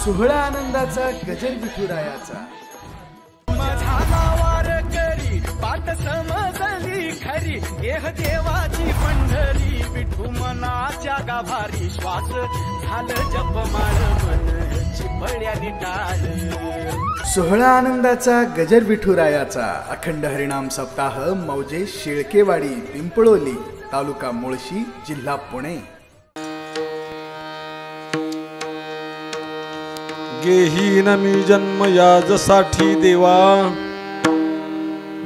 सोहळा आनंदाचा गजर विठुरायाचा पाठ समजली खरी देह देवाची पंढरी विठू मनाच्या गाभारी श्वास झालं जपमाळ मन चिपळ्यानी टाळ सोहळा आनंदाचा गजर विठुरायाचा अखंड हरिनाम सप्ताह मौजे शेळकेवाडी पिंपळोली तालुका मुळशी जिल्हा पुणे। घेईन मी जन्म याजसाठी देवा,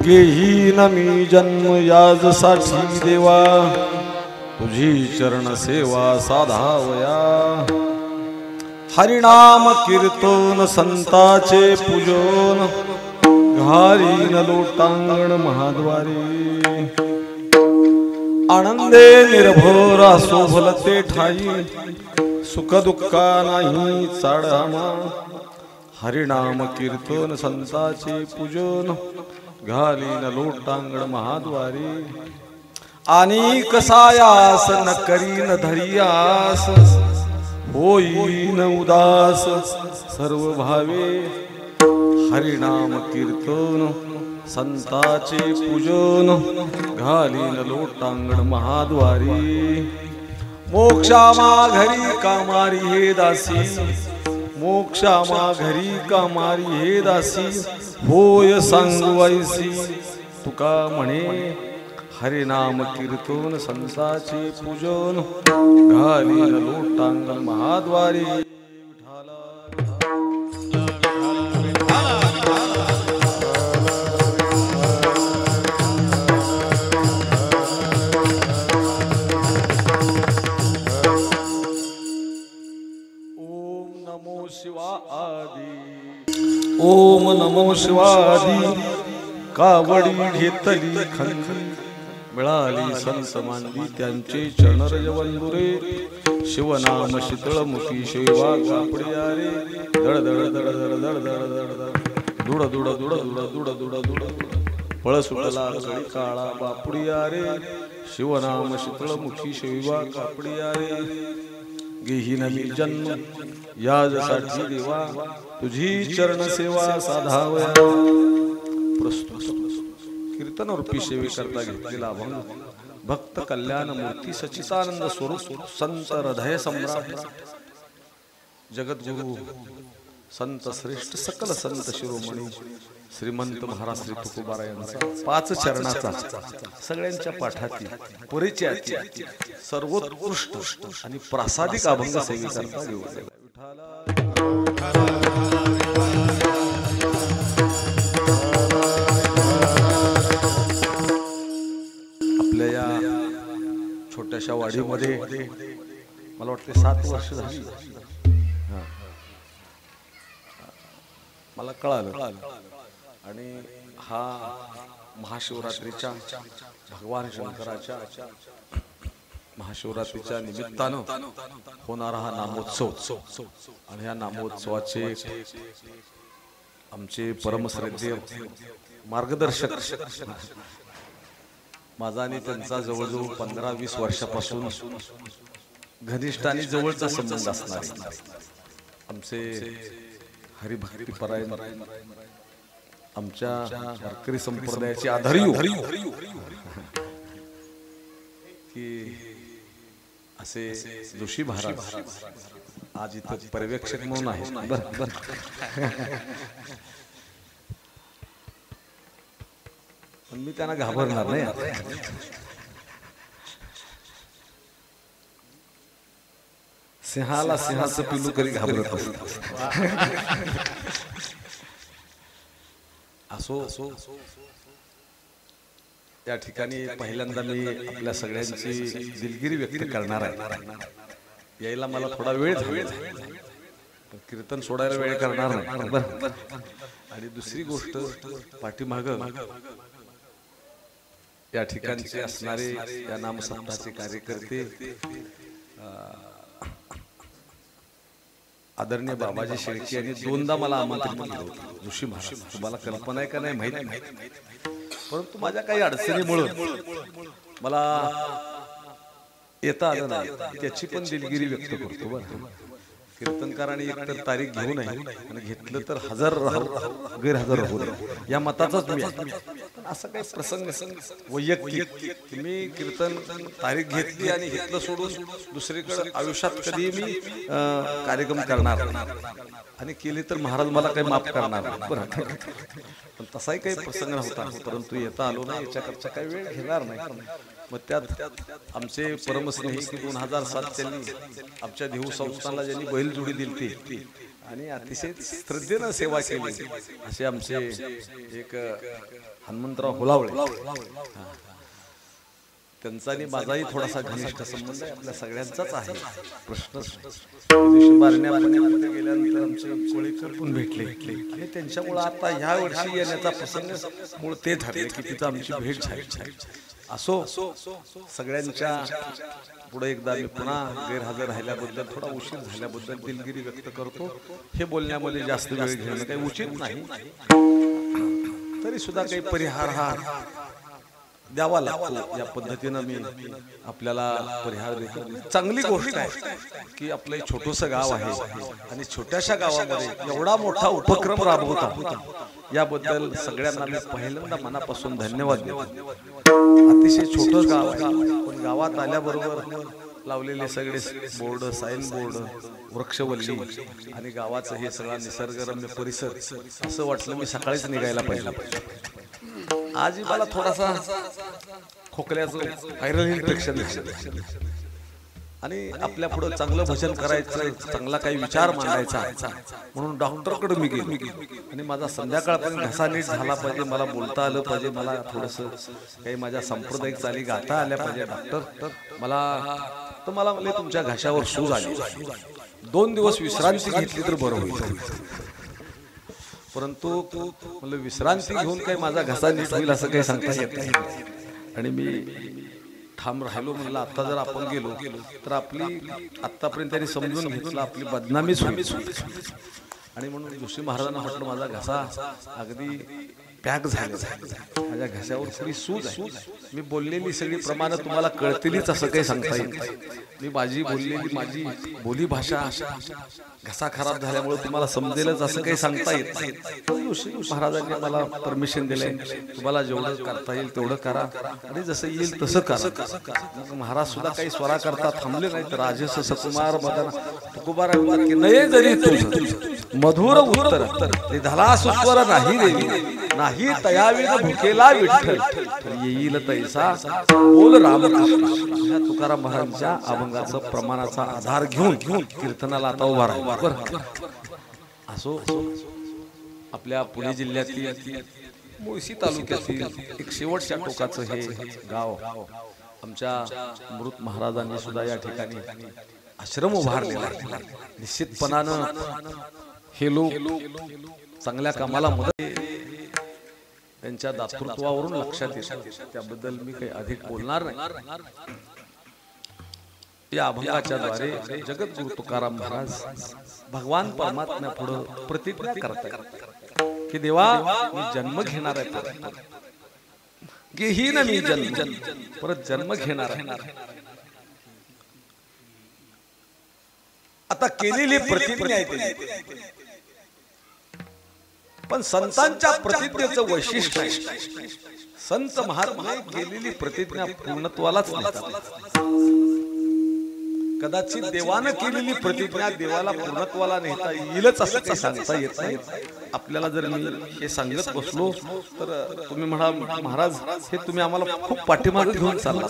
घेईन मी जन्म याजसाठी देवा, तुझी चरण सेवा साधावया। हरिनाम कीर्तन संताचे पूजन, घालीन लोटांगण महाद्वारी। आनंदे निर्भर शोभलते ठाई, सुख दुःखा नाही चाडामा। हरिनाम कीर्तन संताचे पूजन, घालीन लोटांगण महाद्वारी। आणि कसायास न करीन धरियास, होईन उदास सर्व भावे। हरिनाम कीर्तन संताचे पूजन, घालीन लोटांगण महाद्वारी। मोक्षामा घरी कामारी हे दासी, मोक्षामा घरी कामारी हे दासी। होय सांगू ऐसी तुका म्हणे, हरिनाम कीर्तन संताचे पूजन, घालीन लोटांगण महाद्वारी। ओम नमो शिवादी, कावडी घेतली खंडी। मिळाली संत मानवी त्यांचे चरणरज वंदुरे। शिवनाम शीतळमुखी सेवा कापडिया रे। दड दड दड दड दड दड दड दड दुड दुड दुड दुड दुड दुड दुड पळ सुटला गडी काळा बापुडिया रे। शिवनाम शीतळमुखी सेवा कापडिया रे। घेईन मी जन्म याजसाठी देवा, तुझी चरण सेवा साधावया। प्रस्तुत कीर्तन रूपी सेवेकरता घेतलेला अभंग भक्त कल्याण मूर्ती सच्चिदानंद स्वरूप संत हृदय सम्राट जगद्गुरु संत श्रेष्ठ सकल संत शिरोमणी श्रीमंत महाराज श्री तुकोबारा यांचा 5 चरणाचा सगळ्यांच्या पाठातील परिचयाची सर्वोत्कृष्ट आणि प्रासादिक अभंग सेवेकरता घेऊन आपल्या या छोट्याशा वाडीमध्ये मला वाटते 7 वर्ष झाली। मला कळालं आणि हा महाशिवरात्रीच्या भगवान शंकराच्या महाशिवरात्रीच्या निमित्तानं होणारा हा नामोत्सव आणि ह्या नामोत्सवाचे आमचे परमश्रद्धेय मार्गदर्शक माझा आणि त्यांचा जवळजवळ 15-20 वर्षापासून घनिष्ठ आणि जवळचा संबंध असणारे आमचे हरिभक्ती परायण आमच्या वारकरी संप्रदायाचे आधारी की असे जोशी महाराज आज इथं पर्यवेक्षक म्हणून आहे। पण मी त्यांना घाबरणार नाही। सिंहाला सिंहाचं पिल्लू कधी घाबरत असो। या ठिकाणी पहिल्यांदा मी आपल्या सगळ्यांची दिलगिरी व्यक्त करणार आहे। यायला मला थोडा वेळ झाला, कीर्तन सोडायला वेळ करणार नाही। आणि दुसरी गोष्ट, पाठीमाग या ठिकाणचे असणारे या नामसंताचे कार्यकर्ते आदरणीय बाबाजी शेळके यांनी 2दा मला आमंत्रित केलं होतं। जोशी महाराज, तुम्हाला कल्पना आहे का नाही माहित नाही, परंतु माझ्या काही अडचणीमुळे मला येता आलं नाही, त्याची पण दिलगिरी व्यक्त करतो बरं। कीर्तनकारांनी एकतर तारीख घेऊ नये आणि घेतलं तर हजर राहू गैरहजर राहू नये या मताचाच मी आहे. असं काही प्रसंग वैयक्तिक मी कीर्तन तारीख घेतली आणि घेतलं सोडून दुसरीकडे आयुष्यात कधी मी कार्यक्रम करणार आणि केली तर महाराज मला काही माफ करणार बरं. पण तसाही काही प्रसंग नव्हता, परंतु येता आलो नाही याच्याकडचा काही वेळ घेणार नाही. मग त्यात आमचे परमस्नेही की 2007 त्यांनी आमच्या देहू संस्थानला ज्यांनी बैलजोडी दिली आणि अतिशय श्रद्धेनं सेवा केली असे आमचे एक हनुमंतराव हुलावळे, त्यांचा आणि माझाही थोडासा घनिष्ठ संबंध आहे, आपल्या सगळ्यांचाच आहे, प्रश्नच गेल्यानंतर आमचे कोळीकर पण भेटले आणि त्यांच्यामुळे आता ह्या वर्षी येण्याचा प्रसंग मूळ ते ठरले की तिथं आमची भेट झाली. असो, सगळ्यांच्या पुढे एकदा मी पुन्हा गैरहजर राहिल्याबद्दल थोडा उशीर झाल्याबद्दल दिलगिरी व्यक्त करतो. हे बोलण्यामध्ये जास्त वेळ घेणं काही उचित नाही, तरी सुद्धा काही परिहार हा द्यावा लागतो. या पद्धतीनं मी आपल्याला परिहार देतो. चांगली गोष्ट आहे की आपलं छोटंसं गाव आहे आणि छोट्याशा गावामध्ये एवढा मोठा उपक्रम राबवता, याबद्दल सगळ्यांना मी पहिल्यांदा मनापासून धन्यवाद देतो. अतिशय छोटं गाव आहे, पण गावात आल्याबरोबर लावलेले सगळे बोर्ड, साईन बोर्ड, वृक्षवल्ली आणि गावाचं हे सगळा निसर्गरम्य परिसर, असं वाटलं मी सकाळीच निघायला पाहिजे. आज मला थोडासा खोकल्याचं व्हायरल इन्फेक्शन आणि आपल्या पुढे चांगलं भजन करायचं, चांगला काही विचार मांडायचा म्हणून डॉक्टरकडे मी गेलो आणि माझा संध्याकाळपर्यंत घसा नीट झाला पाहिजे, मला बोलता आलं पाहिजे, मला थोडंसं काही माझ्या सांप्रदायिक चाली गाता आल्या पाहिजे. डॉक्टर मला म्हणले तुमच्या घशावर सूज आली, 2 दिवस विश्रांती घेतली तर बरं होईल. परंतु मला विश्रांती घेऊन काही माझा घसा नीट होईल असं काही सांगता येत नाही आणि मी ठाम राहिलो. म्हणलं आता जर आपण गेलो तर आपली आतापर्यंत त्यांनी समजून घेतलं आपली बदनामीच होईल आणि म्हणून जोशी महाराजांना म्हटलं माझा घसा अगदी पॅक झाला, माझ्या घशावर थोडी सूज आहे. मी बोललेली सगळी प्रमाणं तुम्हाला कळतीलच असं काही सांगता येईल. मी माझी बोली भाषा घसा खराब झाल्यामुळे तुम्हाला समजेलच असं काही सांगता येत नाही. जोशी महाराजांनी मला परमिशन दिले, तुम्हाला जेवढं करता येईल तेवढं करा आणि जसं येईल तसं करा. महाराज सुद्धा काही स्वरा करता थांबले नाही. तर राजस सकुमार मदन तुकोबार नाही जरी तुझं मधुर उत्तर ते धला सुस्वर नाही देवी नाही तयाविन भुकेला विठ्ठल येईल तैसा बोल रामकृष्ण. तुकाराम महाराजांच्या अभंगाचा प्रमाणाचा आधार घेऊन कीर्तनाला आता उभा राहिला. असो, आपल्या पुणे जिल्ह्यातील मुळशी तालुक्यातील एक शेवटच्या टोकाचं हे गाव, आमच्या मृत महाराजांनी सुद्धा या ठिकाणी आश्रम उभारलेला. निश्चितपणानं हे लोक चांगल्या कामाला मदत त्यांच्या दातृत्वावरून लक्षात येतात, त्याबद्दल मी काही अधिक बोलणार नाही. या अभंगाच्या द्वारे जगद्गुरु तुकाराम महाराज भगवान परमात्म्या पुढे प्रतिज्ञा करतात की देवा मी जन्म घेणार आहे, घेईन मी जन्म, परत जन्म घेणार आहे. आता केलेली प्रतिज्ञा आहे, पण संतांच्या प्रतिज्ञेचं वैशिष्ट्य आहे. संत महात्मा केलेली प्रतिज्ञा पूर्णत्वालाच नेतात. कदाचित देवानं केलेली प्रतिज्ञा देवाला पूर्णत्वाला नेता येईलच असं काही सांगता येत नाही. आपल्याला जर मी हे सांगत बसलो तर तुम्ही म्हणा महाराज हे तुम्ही आम्हाला खूप पाठीमागे घेऊन चालला.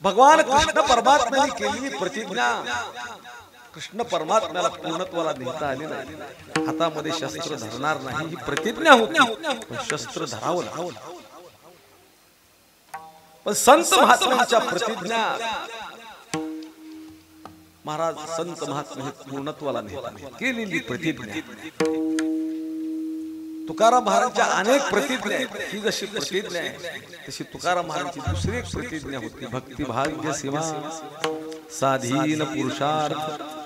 भगवान कृष्ण परमात्म्याने केलेली प्रतिज्ञा कृष्ण परमात्म्याला पूर्णत्वाला नेता आली नाही. हातामध्ये शस्त्र धरणार नाही ही प्रतिज्ञा होती, पण शस्त्र धरावं लागलं. पण संत महात्म्यांच्या प्रतिज्ञा महाराज संत महात्मा पूर्णत्वाला नेता केलेली प्रतिज्ञा. तुकाराम महाराजांच्या अनेक प्रतिज्ञा आहेत. ही जशी प्रतिज्ञा आहे तशी तुकाराम महाराजांची दुसरी एक प्रतिज्ञा होती, भक्ती भाग्य सीमा साधीन पुरुषार्थ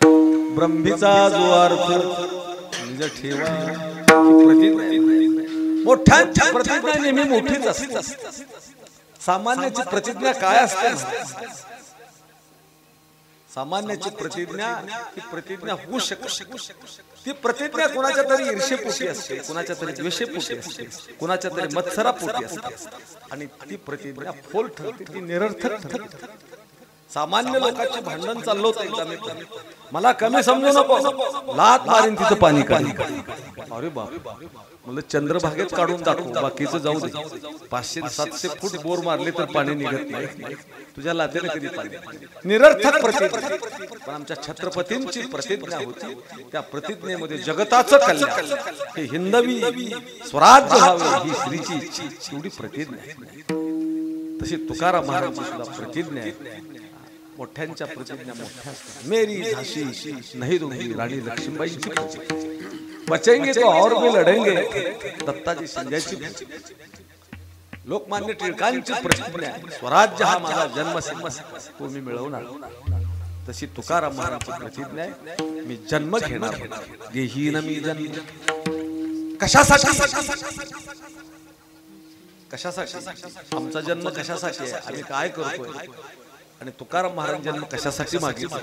ब्रह्मीचा जो अर्थ निज ठेवा. मोठ्यांची प्रतिज्ञा नेहमी मोठीच असते. सामान्याची प्रतिज्ञा काय असते? सामान्याची प्रतिज्ञा ती प्रतिज्ञा होऊ शकत. ती प्रतिज्ञा कुणाच्या तरी ईर्षेपोटी असते, कुणाच्या तरी द्वेषेपोटी असते, कुणाच्या तरी मत्सरापोटी असते आणि ती प्रतिज्ञा फोल ठरते, ती निरर्थक ठरते. सामान्य लोकांचे भांडण चाललं होतं एकदा मी मला कमी समजू नको लात मारीन तिथं पाणी काढी. अरे बाप मला चंद्रभागेत काढून दाखव बाकीचं जाऊ दे. 500-700 फूट बोर मारले तर पाणी निघत नाही. तुझ्या लातेने कधी पाणी. निरर्थक प्रतिज्ञा. पण आमच्या छत्रपतींची प्रतिज्ञा होती. त्या प्रतिज्ञेमध्ये जगताचं कल्याण हे हिंदवी स्वराज्य व्हावे ही श्रीची इच्छा एवढी प्रतिज्ञा आहे. तशी तुकाराम महाराजांची सुद्धा प्रतिज्ञा आहे. मोठ्यांच्या प्रतिज्ञा मोठ्या असतात. मेरी झाशी नहीं दूंगी राणी लक्ष्मीबाईंची बचेंगे तो और भी लढेंगे दत्ताजी शिंद्याची. लोकमान्य टिळकांची प्रतिज्ञा स्वराज्य हा माझा जन्मसिद्ध तो मी मिळवणार. तशी तुकाराम महाराजांची प्रतिज्ञा आहे मी जन्म घेणार. घेहीन मी जन्म. कशासाठी? कशासाठी आमचा जन्म कशासाठी आहे, आम्ही काय करतोय आणि तुकाराम महाराज जन्म कशासाठी मागितला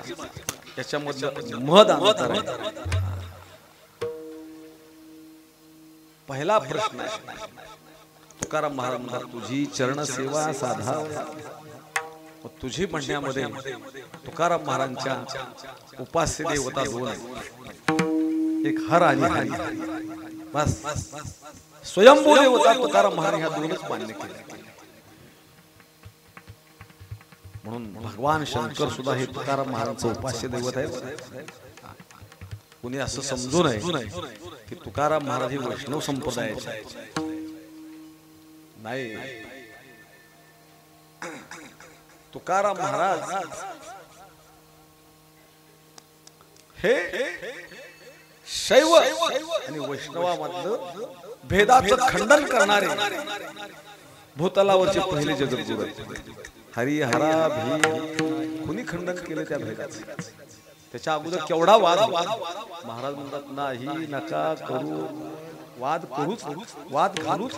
याच्यामधलं महद अंतर आहे. पहिला प्रश्न आहे तुकाराम महाराज म्हणतात तुझी चरण सेवा साधावा. तुझी म्हणण्यामध्ये तुकाराम महाराजांच्या उपास्य देवता दोन आहेत, एक हर आणि हरी. बस स्वयंभू देवता तुकाराम महाराज ह्या दोनच मान्य केल्या. म्हणून भगवान शंकर सुद्धा हे तुकाराम महाराजांचं उपास्य दैवत आहे. कुणी असं समजू नये की तुकाराम महाराज हे वैष्णव संप्रदायाचे नाही. तुकाराम महाराज हे शैव आणि वैष्णवामधलं भेदाचं खंडन करणारे भूतलावरचे पहिले जगद्गुरू आहेत. हरी हरा भी कुणी खंडन केले त्या भेदाचं. त्याच्या अगोदर केवढा वाद. महाराज म्हणतात नाही नका करू वाद करूच वाद घालूच.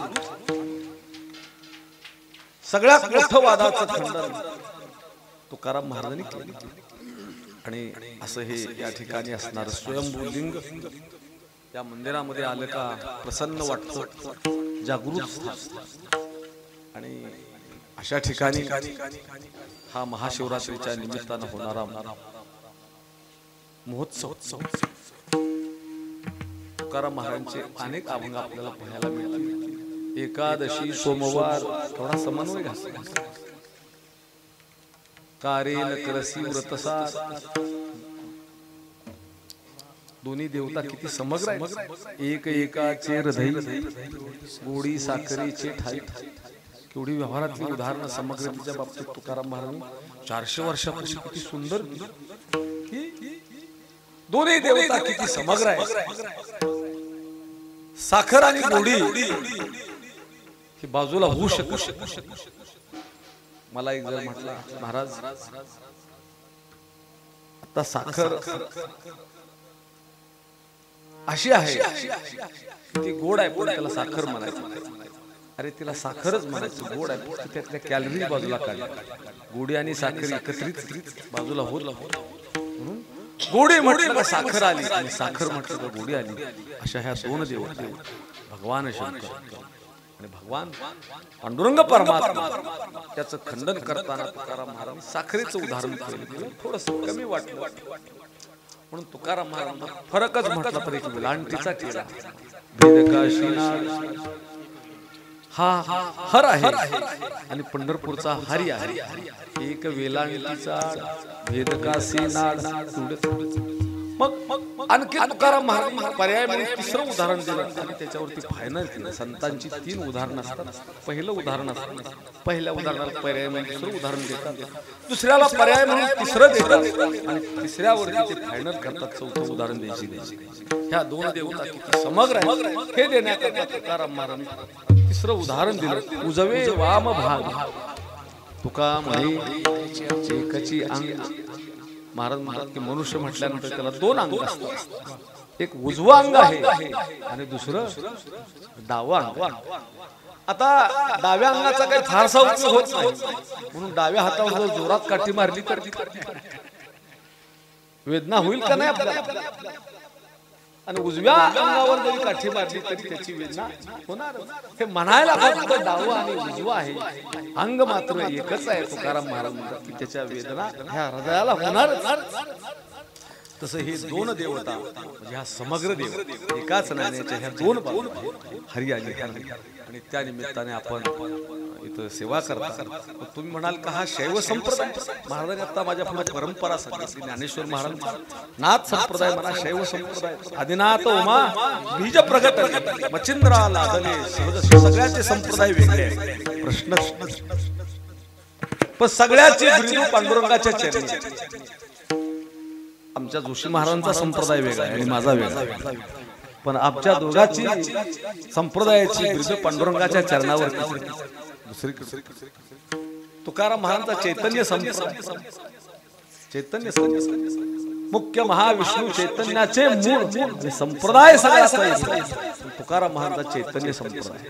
सगळ्यात मोठं वादाचं खंडन तुकाराम महाराजांनी केलं. आणि असं हे या ठिकाणी असणार स्वयंभू लिंग या मंदिरामध्ये आलं का प्रसन्न वाटतं, जागृत. आणि अशा ठिकाणी हा महाशिवरात्रीच्या निमित्तानं होणारा महोत्सव तुकाराम महाराजांचे अनेक अभंग आपल्याला पाहायला मिळतात. एकादशी सोमवार थोडा समन्वय घातला. कारेन करसी व्रतसा दोन्ही देवता किती समग्र आहेत. एक एकाचे हृदय गोडी साखरेचे ठाई. केवढी व्यवहारातली उदाहरणं समग्रतेच्या बाबतीत तुकाराम महाराज 400 वर्षापूर्वी किती सुंदर. दोन्ही देवता किती समग्र आहेत. साखर आणि गोडी ही बाजूला होऊ शकत. मला एक जर म्हटलं महाराज आता साखर अशी आहे ती गोड आहे पण त्याला साखर म्हणायचं. अरे तिला साखरच म्हणायचं, गोड आहे त्यातल्या कॅलरी बाजूला काढल्या. गोडी आणि साखर एकत्रित बाजूला होत म्हणून गोडी म्हटलं साखर आली आणि साखर म्हटलं तर गोडी आली. अशा ह्या दोन देवता भगवान शंकर आणि भगवान पांडुरंग परमात्मा त्याचं खंडन करताना तुकाराम महाराज साखरेचं उदाहरण केलं. थोडस कमी वाटलं म्हणून तुकाराम महाराज फरकच म्हटला तरी वेलांटीचा केला. हा हर आहे आणि पंढरपूरचा हरी आहे. एक वेलांटीचा भेदकासी नाद. मग आणखी तुकाराम महाराज पर्याय म्हणून तिसरं उदाहरण दिलं आणि त्याच्यावरती फायनल केलं. संतांची 3 उदाहरणं असतात. पहिलं उदाहरण असतं, पहिल्या उदाहरणाला पर्याय म्हणून दुसरं उदाहरण देतात, दुसऱ्याला पर्याय म्हणून तिसरं देतात आणि तिसऱ्यावरती ते फायनल करतात. चौथं उदाहरण द्यायची. ह्या दोन देवता किती समग्र आहेत हे देण्याकरता तुकाराम महाराज तिसरं उदाहरण दिलं. उजवे वाम भाग तुका म्हणे एकची अंग. महाराज म्हणतात की मनुष्य म्हटल्यानंतर त्याला 2 अंग असतात. एक उजवं अंग आहे आणि दुसरं डावं अंग. आता डाव्या अंगाचा काही फारसा उपयोग होत नाही म्हणून डाव्या हातावर जोरात काठी मारली तर वेदना होईल का नाही आपल्याला? आणि उजव्या अंगावर जरी काठी मारली तरी त्याची वेदना होणार. हे म्हणायला फक्त डावा आणि उजवा आहे, अंग मात्र एकच आहे. तुकाराम महाराज म्हणतात की त्याच्या वेदना ह्या हृदयाला होणार. तसं हे दोन देवता म्हणजे हा समग्र देव एकाच नाण्याच्या ह्या दोन बाजू हरी आणि हरी. आणि त्या निमित्ताने आपण इथं सेवा करता. तुम्ही म्हणाल का हा शैव संप्रदाय? महाराजांनी आता माझ्या पुढे परंपरा सांगितली. ज्ञानेश्वर महाराज नाथ संप्रदाय म्हणा, शैव संप्रदाय, आदिनाथ उमा बीज प्रगट मच्छिंद्रा लादले सहज, सगळ्याचे संप्रदाय वेगळे आहेत. प्रश्न पण सगळ्याची गुरु पांडुरंगाच्या चरणी. आमच्या जोशी महाराजांचा संप्रदाय वेगळा आहे आणि माझा वेगळा, पण आमच्या दोघांची संप्रदायाची बिरुद पांडुरंगाच्या चरणावर दुसरी. तुकाराम महाराजांचा चैतन्य संप्रदाय, चैतन्य मुख्य महाविष्णू चैतन्याचे मूळ संप्रदाय सगळा. तुकाराम महाराजांचा चैतन्य संप्रदाय.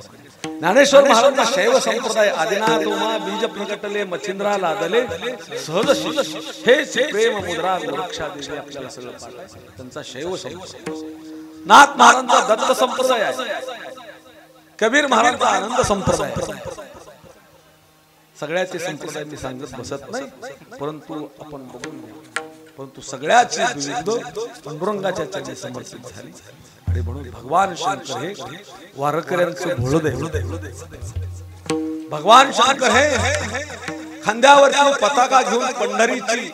ज्ञानेश्वर महाराजांचा शैव संप्रदाय, आदिनाथ उमा बीज प्रकटले मच्छिंद्रा लादले सहज, हे प्रेम मुद्रा गोरक्षा देवी आपल्याला सगळं पाठायचं. त्यांचा शैव संप्रदाय. नाथ महाराजांचा दत्त संप्रदाय आहे. कबीर महाराजांचा आनंद संप्रदाय. सगळ्याचे संप्रदाय मी सांगत बसत नाही, परंतु आपण बघून घेऊ. परंतु सगळ्याची विरुद्ध पांडुरंगाच्या चरणी समर्पित झाली. आणि म्हणून भगवान शंकर हे वारकऱ्यांचे भोळदेव. भगवान शंकर हे खांद्यावरची पताका घेऊन पंढरीची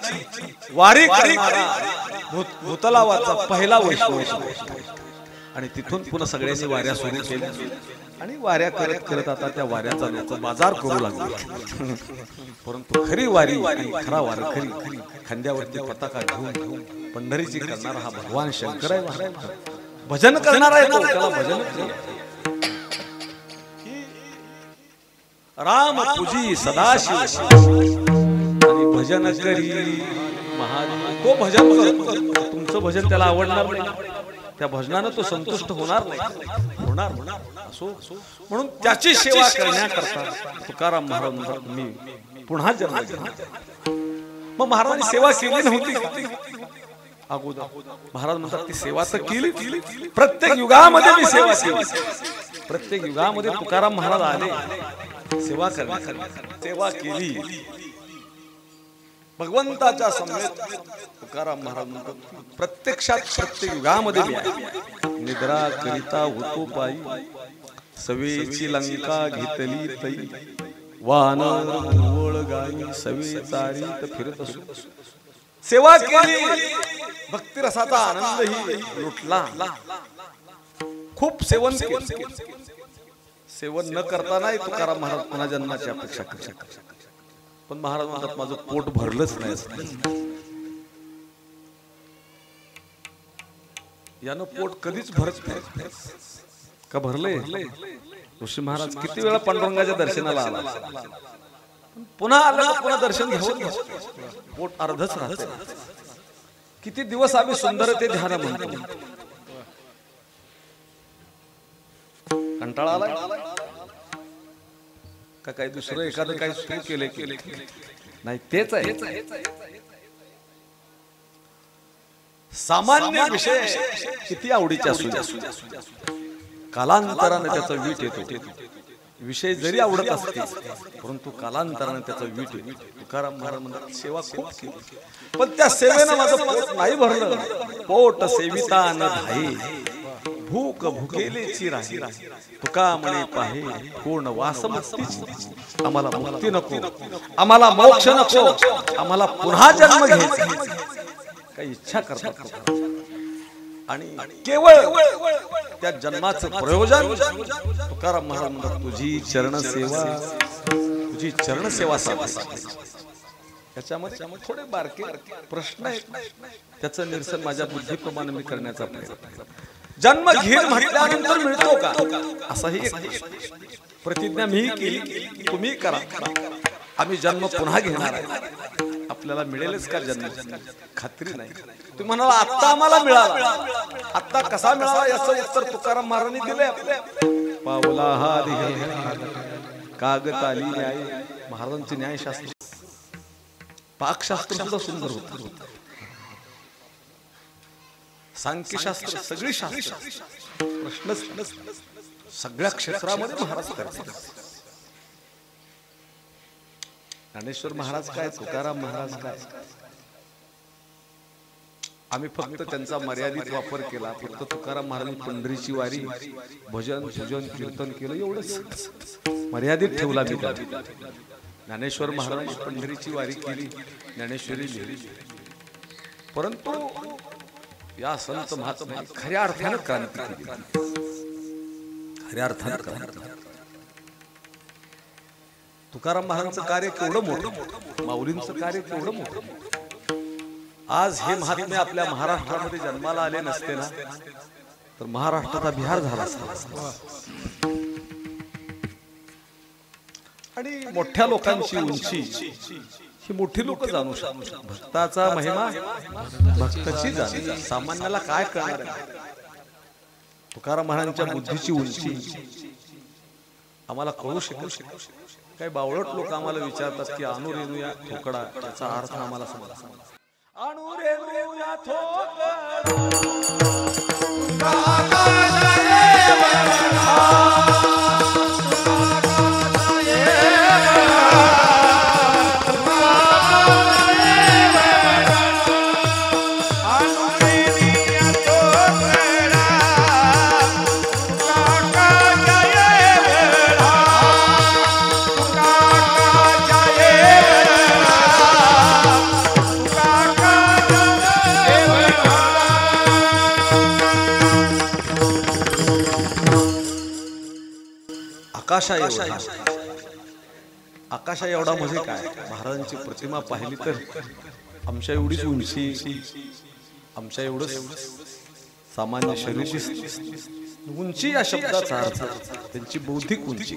वारी करणारा भूतलावाचा पहिला वैष्णव. आणि तिथून पुन्हा सगळ्यांनी वाऱ्या सुरू केल्या. आणि वाऱ्या करत करत आता त्या वाऱ्याचा लोक बाजार करू लागले. परंतु खरी वारी आणि खरा वारकरी खांद्यावरती पताका घेऊन पंढरीची करणारा हा भगवान शंकर आहे. भजन करणार आहे तो, त्याला भजन राम पूजी सदाशिव आणि भजन करी महादेव. तो भजन करतो, तुमचं भजन त्याला आवडणार नाही, त्या भजनानं तो संतुष्ट होणार नाही. होणार असो. म्हणून त्याची सेवा करण्याकरता तुकाराम महाराज म्हणतात मी पुन्हा जन्म घेणार. मग महाराजांनी सेवा केली नव्हती अगोदर? महाराज म्हणतात ती सेवा तर केली. प्रत्येक युगामध्ये मी सेवा केली. प्रत्येक युगामध्ये तुकाराम महाराज आले सेवा करण्यासाठी, सेवा केली. भगवंताच्या समेत तुकाराम महाराज म्हणतात प्रत्यक्षात प्रत्येक युगामध्ये मी आहे. निद्रा करिता होतो पायी, सवेची लंका घेतली तई, वानर ओळ गाई सवे चारीत फिरत असो. सेवा केली, भक्ती रसाचा आनंदही लुटला. खूप सेवन केलं. सेवन न करतानाही तुकाराम महाराज पुन्हा जन्माची अपेक्षा करतात. पण महाराज म्हणतात माझं पोट भरलंच नाही. यानं पोट कधीच भरत नाही का? भरले. ऋषी महाराज किती वेळा पांडुरंगाच्या दर्शनाला आला, पुन्हा आला पुन्हा दर्शन घेऊन पोट अर्धच राहते. किती दिवस आम्ही सुंदर ते ध्यान म्हणतो. कंटाळा आला का? काही दुसरं एखादं काही सुरू केले नाही. तेच आहे सामान्य विषय. किती आवडीचे असू द्या, कालांतराने त्याचा वीट येतो. विषय जरी आवडत असते परंतु कालांतराने त्याचा वीट येतो. तुकाराम महाराज म्हणतात सेवा खूप केली, पण त्या सेवेनं माझं पोट नाही भरलं. पोट सेविता न धाई, भूक भुकेलेची राही. तुका म्हणे पाहे पूर्ण वासमुक्तीची. आम्हाला मुक्ती नको, आम्हाला मोक्ष नको, आम्हाला पुन्हा जन्म घ्यायचा. काही इच्छा करतात आणि केवळ त्या जन्माचं प्रयोजन तुकाराम महाराज म्हणतात तुझी चरण सेवा, तुझी चरण सेवा साधा. त्याच्यामध्ये थोडे बारके प्रश्न आहेत, त्याचं निरसन माझ्या बुद्धीप्रमाणे मी करण्याचा प्रयत्न. जन्म घेण म्हटल्यानंतर मिळतो का, असाही एक प्रतिज्ञा मी केली, तुम्ही करा. आम्ही जन्म पुन्हा घेणार आहे. आपल्याला मिळेलच का जन्म? खात्री नाही. तुम्ही म्हणाला आता आम्हाला मिळाला, आता कसा मिळाला याचं उत्तर तुकाराम महाराजांनी दिले. आपल्या पावला हा कागताली न्याय. महाराजांचे न्यायशास्त्र, पाकशास्त्र सुद्धा सुंदर होत. सांख्यशास्त्र सगळी शास्त्र प्रश्नच सगळ्या क्षेत्रामध्ये महाराज करतात. ज्ञानेश्वर महाराज काय, तुकाराम महाराज काय, आम्ही फक्त त्यांचा मर्यादित वापर केला. फक्त तुकाराम महाराजांनी पंढरीची वारी, भजन पूजन कीर्तन केलं, एवढंच मर्यादित ठेवला मी. ज्ञानेश्वर महाराजांनी पंढरीची वारी केली, ज्ञानेश्वरी लिहिली. परंतु या संत महात्म्यांनी खऱ्या अर्थानं क्रांती केली, खऱ्या अर्थानं क्रांती. तुकाराम महाराजांचं कार्य केवढं मोठं, माऊलींचं कार्य केवढं मोठं. आज हे महात्मे आपल्या महाराष्ट्रामध्ये जन्माला आले नसते ना, तर महाराष्ट्राचा बिहार झाला असता. आणि मोठ्या लोकांची उंची ही मोठी लोक जाणू शकतात. भक्ताचा महिमा भक्ताची जाणीव, सामान्याला काय कळणार आहे. तुकाराम महाराजांच्या बुद्धीची उंची आम्हाला कळू शकत. काही बावळट लोक आम्हाला विचारतात की आणू रेणू या ठोकडा, याचा अर्थ आम्हाला समजा. आणू रेणू या ठोकडा आकाशा एवढा म्हणजे काय. महाराजांची प्रतिमा पाहिली तर आमच्या एवढीच उंची, आमच्या एवढंच सामान्य शरीर. उंची या शब्दाचा अर्थ त्यांची बौद्धिक उंची.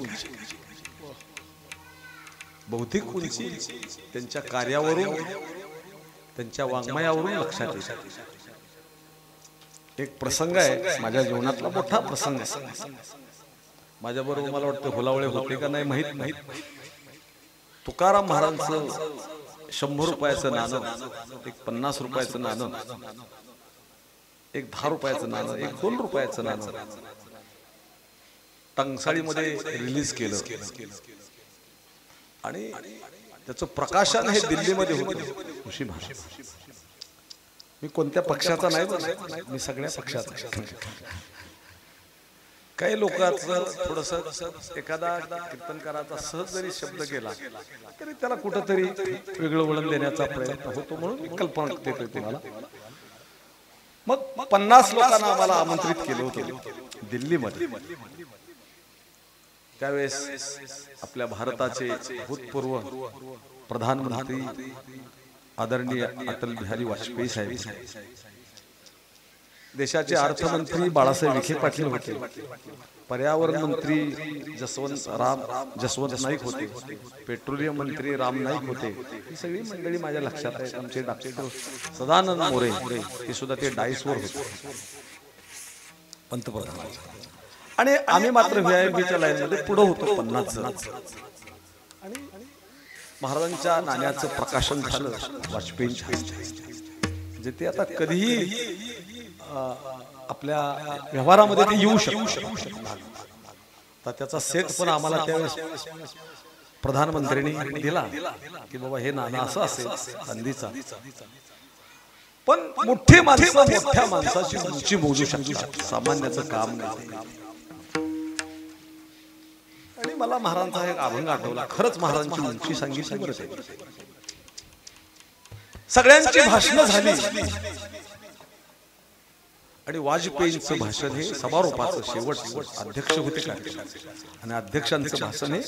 बौद्धिक उंची त्यांच्या कार्यावरून, त्यांच्या वाङ्मयावरून लक्षात येते. एक प्रसंग आहे माझ्या जीवनातला, मोठा प्रसंग आहे. माझ्या बरोबर मला वाटतं होलावळे होते का नाही माहित. तुकाराम महाराजांचं 100 रुपयाचं नाणं, एक 50 रुपयाचं नाणं, एक 10 रुपयाचं नाणं, एक 2 रुपयाचं नाणं टंकसाळीमध्ये रिलीज केलं. आणि त्याचं प्रकाशन हे दिल्लीमध्ये होतं. ऋषी महाराज, मी कोणत्या पक्षाचा नाही, मी सगळ्या पक्षाचा. काही लोकांचं थोडस एखादा कीर्तनकाराचा सहज जरी शब्द केला तरी त्याला कुठंतरी वेगळं वळण देण्याचा प्रयत्न होतो, म्हणून मी कल्पना देतोय तुम्हाला. मग 50 लोकांना आम्हाला आमंत्रित केलं होतं दिल्लीमध्ये. त्यावेळेस आपल्या भारताचे भूतपूर्व प्रधानमंत्री आदरणीय अटल बिहारी वाजपेयी साहेब, देशाचे अर्थमंत्री बाळासाहेब विखे पाटील होते, पर्यावरण मंत्री जसवंत नाईक होते, पेट्रोलियम मंत्री राम नाईक होते. ही सगळी मंडळी माझ्या लक्षात आहे. आमचे डॉक्टर सदानंद मोरे हे सुद्धा ते डाईसवर होते, पंतप्रधान. आणि आम्ही मात्र व्हीआयपीच्या लाईन मध्ये पुढे होतो 50 जण. आणि महाराजांच्या नाण्याचं प्रकाशन झालं वाजपेयींच्या हस्ते. म्हणजे ते आता कधीही आपल्या व्यवहारामध्ये ते येऊ शकतात. तर त्याचा सेट पण आम्हाला त्यावेळेस प्रधानमंत्र्यांनी दिला की बाबा हे नाणं असं असेल गांधीचा. पण मोठी माणसं मोठ्या माणसाची उंची मोजू शकतात, सामान्याचं काम नाही. आणि मला महाराजांचा एक अभंग आठवला. खरंच महाराजांची उंची सांगितली बरं ते. सगळ्यांची भाषणं झाली आणि वाजपेयींचं भाषण हे समारोपाचं शेवट, अध्यक्ष होते कार्यक्रम. आणि अध्यक्षांचं भाषण हे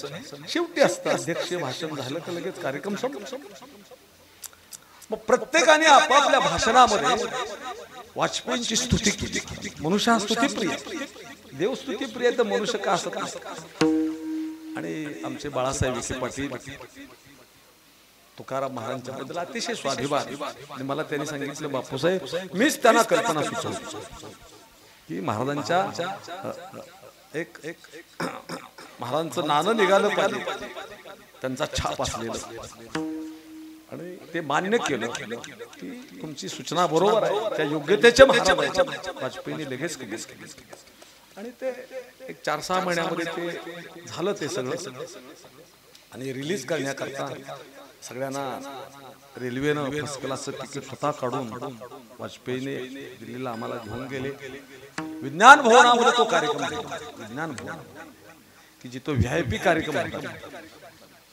शेवटी असतं. अध्यक्ष भाषण झालं की लगेच कार्यक्रम संपतो. मग प्रत्येकाने आपापल्या भाषणामध्ये वाजपेयींची स्तुती केली. मनुष्य हा स्तुतीप्रिय, देव स्तुतीप्रिय, तर मनुष्य का असत नाही. आणि आमचे बाळासाहेब विखे पाटील तुकाराम महाराजांच्या बद्दल अतिशय स्वाभिमान. आणि मला त्यांनी सांगितलं, बापूसाहेब मीच त्यांना कल्पना सुचवली की महाराजांच्या एक महाराजांचं नाणं निघालं पाहिजे, त्यांचा छाप असलेलं. आणि ते मान्य केलं की तुमची सूचना बरोबर आहे, त्या योग्यतेचे महाराज आहेत. वाजपेयींनी लगेच केली आणि ते एक 4-6 महिन्यामध्ये ते झालं ते सगळं. आणि रिलीज करण्याकरता सगळ्यांना रेल्वेनं फर्स्ट क्लासचं तिकीट स्वतः काढून वाजपेयीने दिल्लीला आम्हाला घेऊन गेले. विज्ञान भवनामध्ये तो कार्यक्रम झाला. विज्ञान भवन की जिथं VIP कार्यक्रम होता.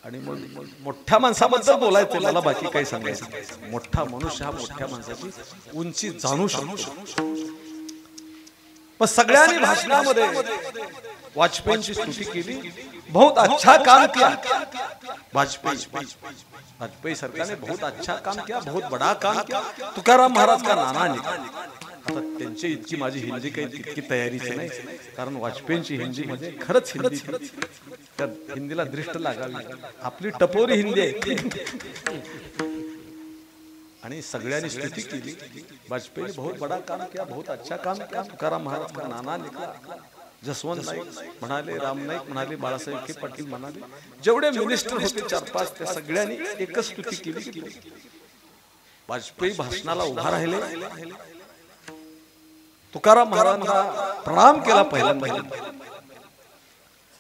आणि मग मोठ्या माणसाबद्दल बोलायचं, मला बाकी काही सांगायचं. मोठा मनुष्य हा मोठ्या माणसाची उंची जाणू शकतो. मग सगळ्यांनी भाषणामध्ये वाजपेयींची स्तुती केली. बहुत अच्छा काम किया वाजपेयी सरकार ने, बहुत अच्छा काम किया, बहुत बड़ा काम किया. तुकाराम महाराज का नाना निघाला. आता त्यांची इतकी माझी हिंदी काही तितकी तयारीची नाही, कारण वाजपेयींची हिंदी म्हणजे खरंच हिंदी, त्या हिंदीला दृष्ट लागावी. आपली टपोरी हिंदी आहे. आणि सगळ्यांनी स्तुती केली. वाजपेयी बहुत बड़ा काम किया, बहुत अच्छा काम किया. तुकाराम महाराज का नाना निघाला. जसवंत नाईक म्हणाले, राम नाईक म्हणाले, बाळासाहेब विखे पाटील म्हणाले, जेवढे मिनिस्टर होते 4-5 त्या सगळ्यांनी एकच स्तुती केली. वाजपेयी भाषणाला उभा राहिले. तुकाराम महाराजांना प्रणाम केला पहिल्यांदा.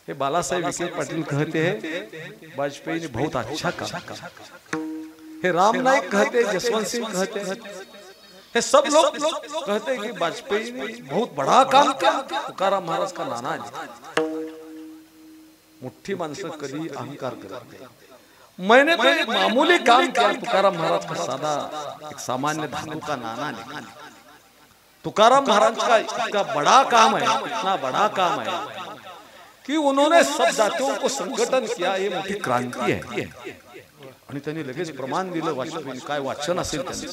हे बाळासाहेब विखे पाटील कहते हैं वाजपेयी ने बहुत अच्छा काम किया. हे राम नाईक कहते, जसवंत सिंह कहते, हे सब लोग कहते हैं कि वाजपेयी ने बहुत बड़ा काम किया. तुकाराम महाराज का नाना है. मोठी माणसं कधी अहंकार करत नाही. मैंने तो एक मामूली काम किया. तुकाराम महाराज का साधा एक सामान्य धातु का नाना है. तुकाराम महाराज का इतना बड़ा काम है, इतना बड़ा काम है कि उन्होंने सब जातियों को संगठन किया. ये मोठी क्रांती है. आणि त्यांनी लगेच प्रमाण दिलं. वाजपेयी काय वाचन असेल त्यांचं.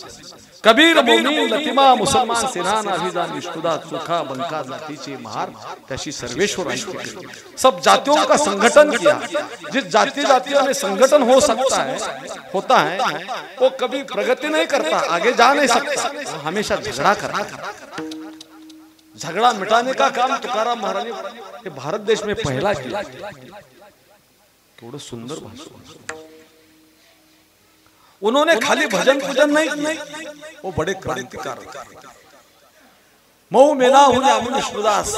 कबीर मोमीन लतिमा मुसलमान सेनान अभिजान विष्णुदा चोखा बंका जातीचे महार त्याशी सर्वेश्वरांची. सब जातियों का संगठन किया. जिस जातियों में संगठन हो सकता है, होता है, वो कभी प्रगति नहीं करता, आगे जा नहीं सकता, हमेशा झगड़ा करता. झगड़ा मिटाने का काम तुकाराम महाराज ने भारत देश में पहला किया. थोड़ा सुंदर भाषण. उन्होंने खाली भजन पूजन नहीं किए, वो बड़े क्रांतिकारक. मऊ मेना होऊन आम्ही विष्णुदास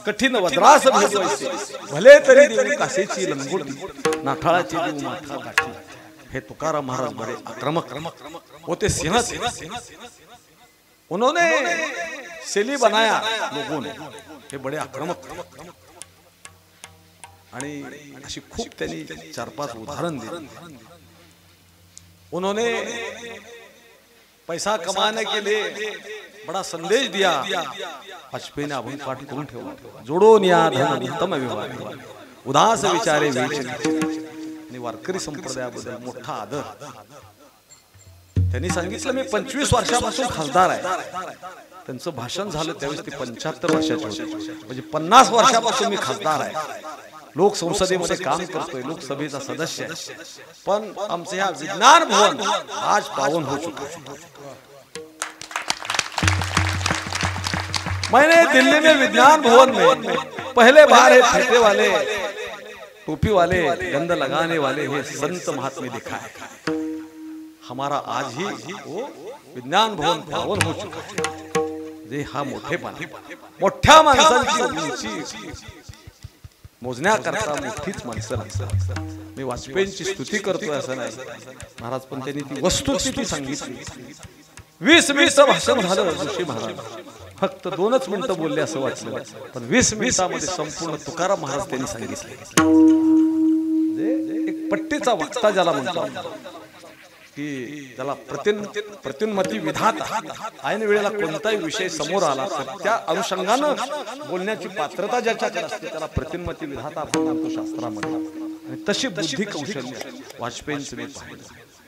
कठीण वज्रास भेदवायचे, भले तरी देऊ कासेची लंगोटी, नाठाळाची देऊ माथा गाठी. हे तुकाराम महाराज बड़े आक्रमक होते. सिंह उन्होंने शैली बनाया लोगों ने. हे बड़े आक्रमक. आणि अशी खूप त्यांनी 4-5 उदाहरण दिले. उन्होंने पैसा कमाने के लिए बड़ा संदेश दिया. वाजपेयी ने अभंग पाठ करून ठेवला. जोडो निया धन उत्तम व्यवहार, उदास विचारे वेचले. आणि वारकरी संप्रदायाबद्दल मोठा आदर. त्यांनी सांगितलं, मी 25 वर्षापासून खासदार आहे. त्यांचं भाषण झालं त्यावेळेस ते 75 वर्षाचे होते. म्हणजे 50 वर्षापासून मी खासदार आहे. लोक संसदेमध्ये काम करतोय, लोकसभेचा सदस्य आहे. पण आमचे ह्या विज्ञान भवन आज पावन हो चुका है. मैंने दिल्ली में विज्ञान भवन में पहले बार है फेटे वाले, टोपी वाले, गंध लगाने वाले हे संत महात्मे देखा है. हमारा आज ही वो विज्ञान भवन पावन हो चुका है. जे हा मोठेपणा, मोठ्या माणसांची उंची मोजण्याकरता मोठीच माणसं असतात. मी वाजपेयींची स्तुती करतोय असं नाही महाराज, पण त्यांनी ती वस्तुस्थिती सांगितली. 20 मिनिटं भाषण झालं. जोशी महाराज फक्त 2च मिनिटं बोलले असं वाटलं, पण 20 मिनिटांमध्ये संपूर्ण तुकाराम महाराज त्यांनी सांगितले. एक पट्टीचा वक्ता ज्याला म्हणतात की त्याला प्रत्युन्मती विधाता. ऐन वेळेला कोणताही विषय समोर आला तर त्या अनुषंगानं बोलण्याची पात्रता ज्याच्याकडे असते त्याला प्रत्युन्मती विधाता आपण म्हणतो शास्त्रामध्ये. आणि तशी बुद्धी कौशल्य वाजपेयींचं मी पाहिलं.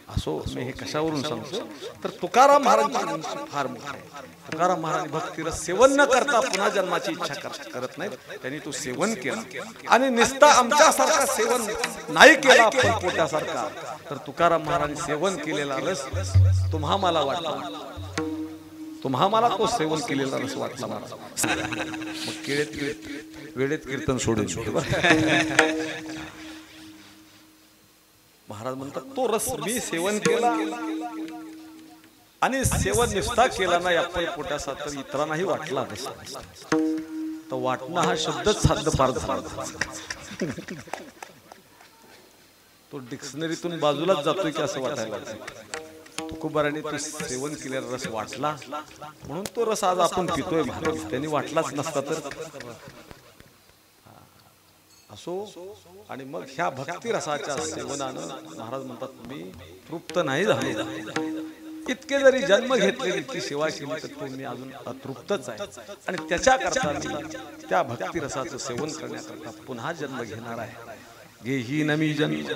असो, मी हे कशावरून सांगतो तर तुकाराम महाराजांची फार मोठी आहे. तुकाराम महाराज भक्तीरस सेवन न करता पुन्हा जन्माची इच्छा करत नाहीत. त्यांनी तो सेवन केलं आणि निस्ता आमच्यासारखा सेवन नाही केला आपण पोटासारखा, तर तुकाराम महाराजांनी सेवन केलेला रस तुम्हा मला वाटला, तुम्हा मला तो सेवन केलेला रस वाटला महाराज. मग वेळेत कीर्तन सोडून महाराज म्हणतात तो रस मी सेवन केला आणि सेवन निष्ठा केला नाही आपण पोटासा तर इतरांनाही वाटला तर वाटणं हा शब्दच साध्य फार झाला तो डिक्शनरीतून बाजूलाच जातोय की असं वाटायला तुकोबाराने तो सेवन केलेला रस वाटला म्हणून तो रस आज आपण पितोय महाराज त्यांनी वाटलाच नसता तर असो आणि मग ह्या भक्ती रसाच्या सेवनानं महाराज म्हणतात मी तृप्त नाही झाले इतके जरी जन्म घेतलेली ती सेवा केली तर तो मी अजून अतृप्तच आहे आणि त्याच्याकरता मी त्या भक्ती रसाचं सेवन करण्याकरता पुन्हा जन्म घेणार आहे घेही नमी जन्म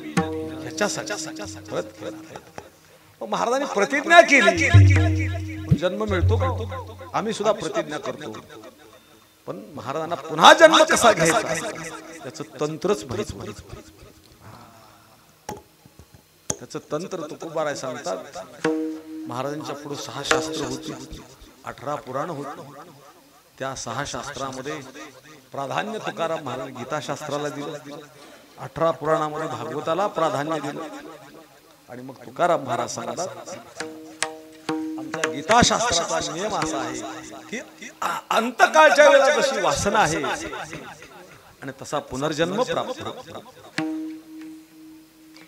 ह्याच्यासाठी परत घेणार आहे महाराजांनी प्रतिज्ञा केली जन्म मिळतो आम्ही सुद्धा प्रतिज्ञा करतो पण महाराजांना पुन्हा जन्म कसा घ्यायचा त्याचं तंत्रच माहित त्याचं तंत्र तुकोबाराय सांगतात महाराजांच्या पुढे 6 शास्त्र होती 18 पुराण होती त्या 6 शास्त्रामध्ये प्राधान्य तुकाराम महाराज गीताशास्त्राला दिलं 18 पुराणामध्ये भागवताला प्राधान्य दिलं आणि मग तुकाराम महाराज सांगतात आमच्या गीताशास्त्राचा नियम असा आहे की अंतकाळच्या वेळेला जशी वासना आहे आणि तसा पुनर्जन्म प्राप्त होतो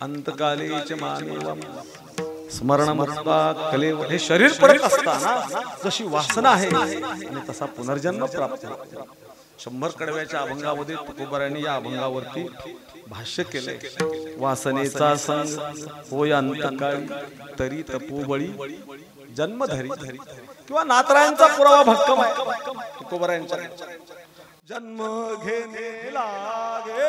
अंतकालेच मानवम स्मरणमत्ता कलेव हे शरीर पडत असताना जशी वासना आहे आणि तसा पुनर्जन्म प्राप्त होतो 100 कडव्याच्या अभंगामध्ये तुकोबारायांनी या अभंगावरती भाष्य केले वासनेचा संग होय अंतकाळी तरी तपोबळी जन्मधरी किंवा नाथरायांचा पुरावा भक्कम आहे तुकोबारायांच्या जन्म घेणे लागे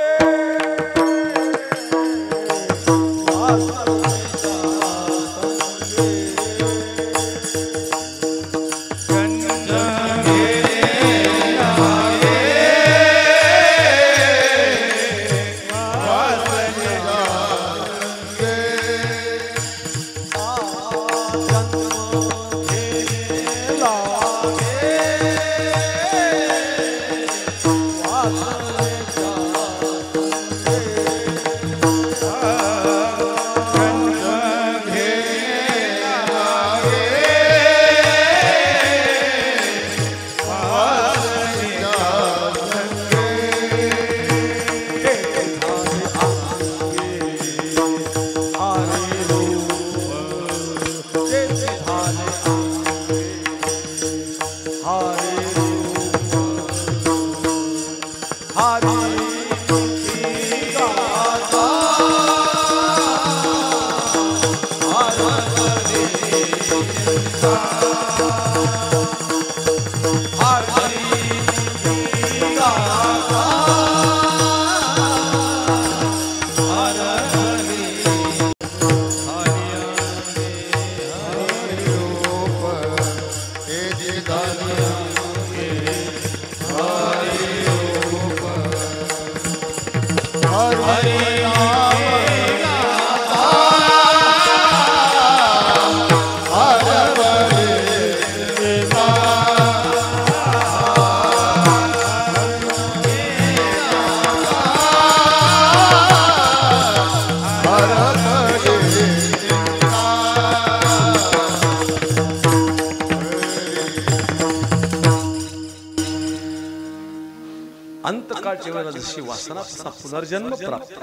अंतकाळच्या वेळेला जशी वासना तसा पुनर्जन्म प्राप्त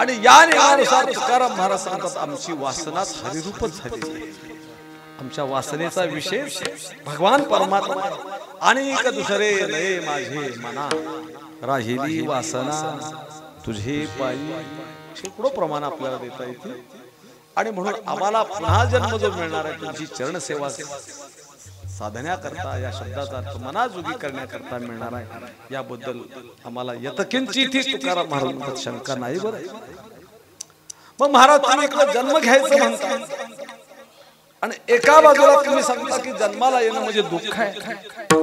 आणि या नियमानुसार तुकाराम महाराज सांगतात आमची वासनाच हरिरूपच झाली आमच्या वासनेचा विशेष भगवान परमात्मा आणि एक दुसरे नये माझे मना राहिली वासना तुझे पायी शेकडो प्रमाण आपल्याला देता येते आणि म्हणून आम्हाला पुन्हा जन्म जो मिळणार आहे तुझी चरण सेवा साधण्याकरता या शब्दाचा अर्थ मनाजोगी करण्याकरता मिळणार आहे याबद्दल आम्हाला यतकिंचित तुकाराम महाराज म्हणतात शंका नाही बरं मग महाराज तुम्ही इकडे जन्म घ्यायचं म्हणता आणि एका बाजूला तुम्ही सांगता की जन्माला येणं म्हणजे दुःख आहे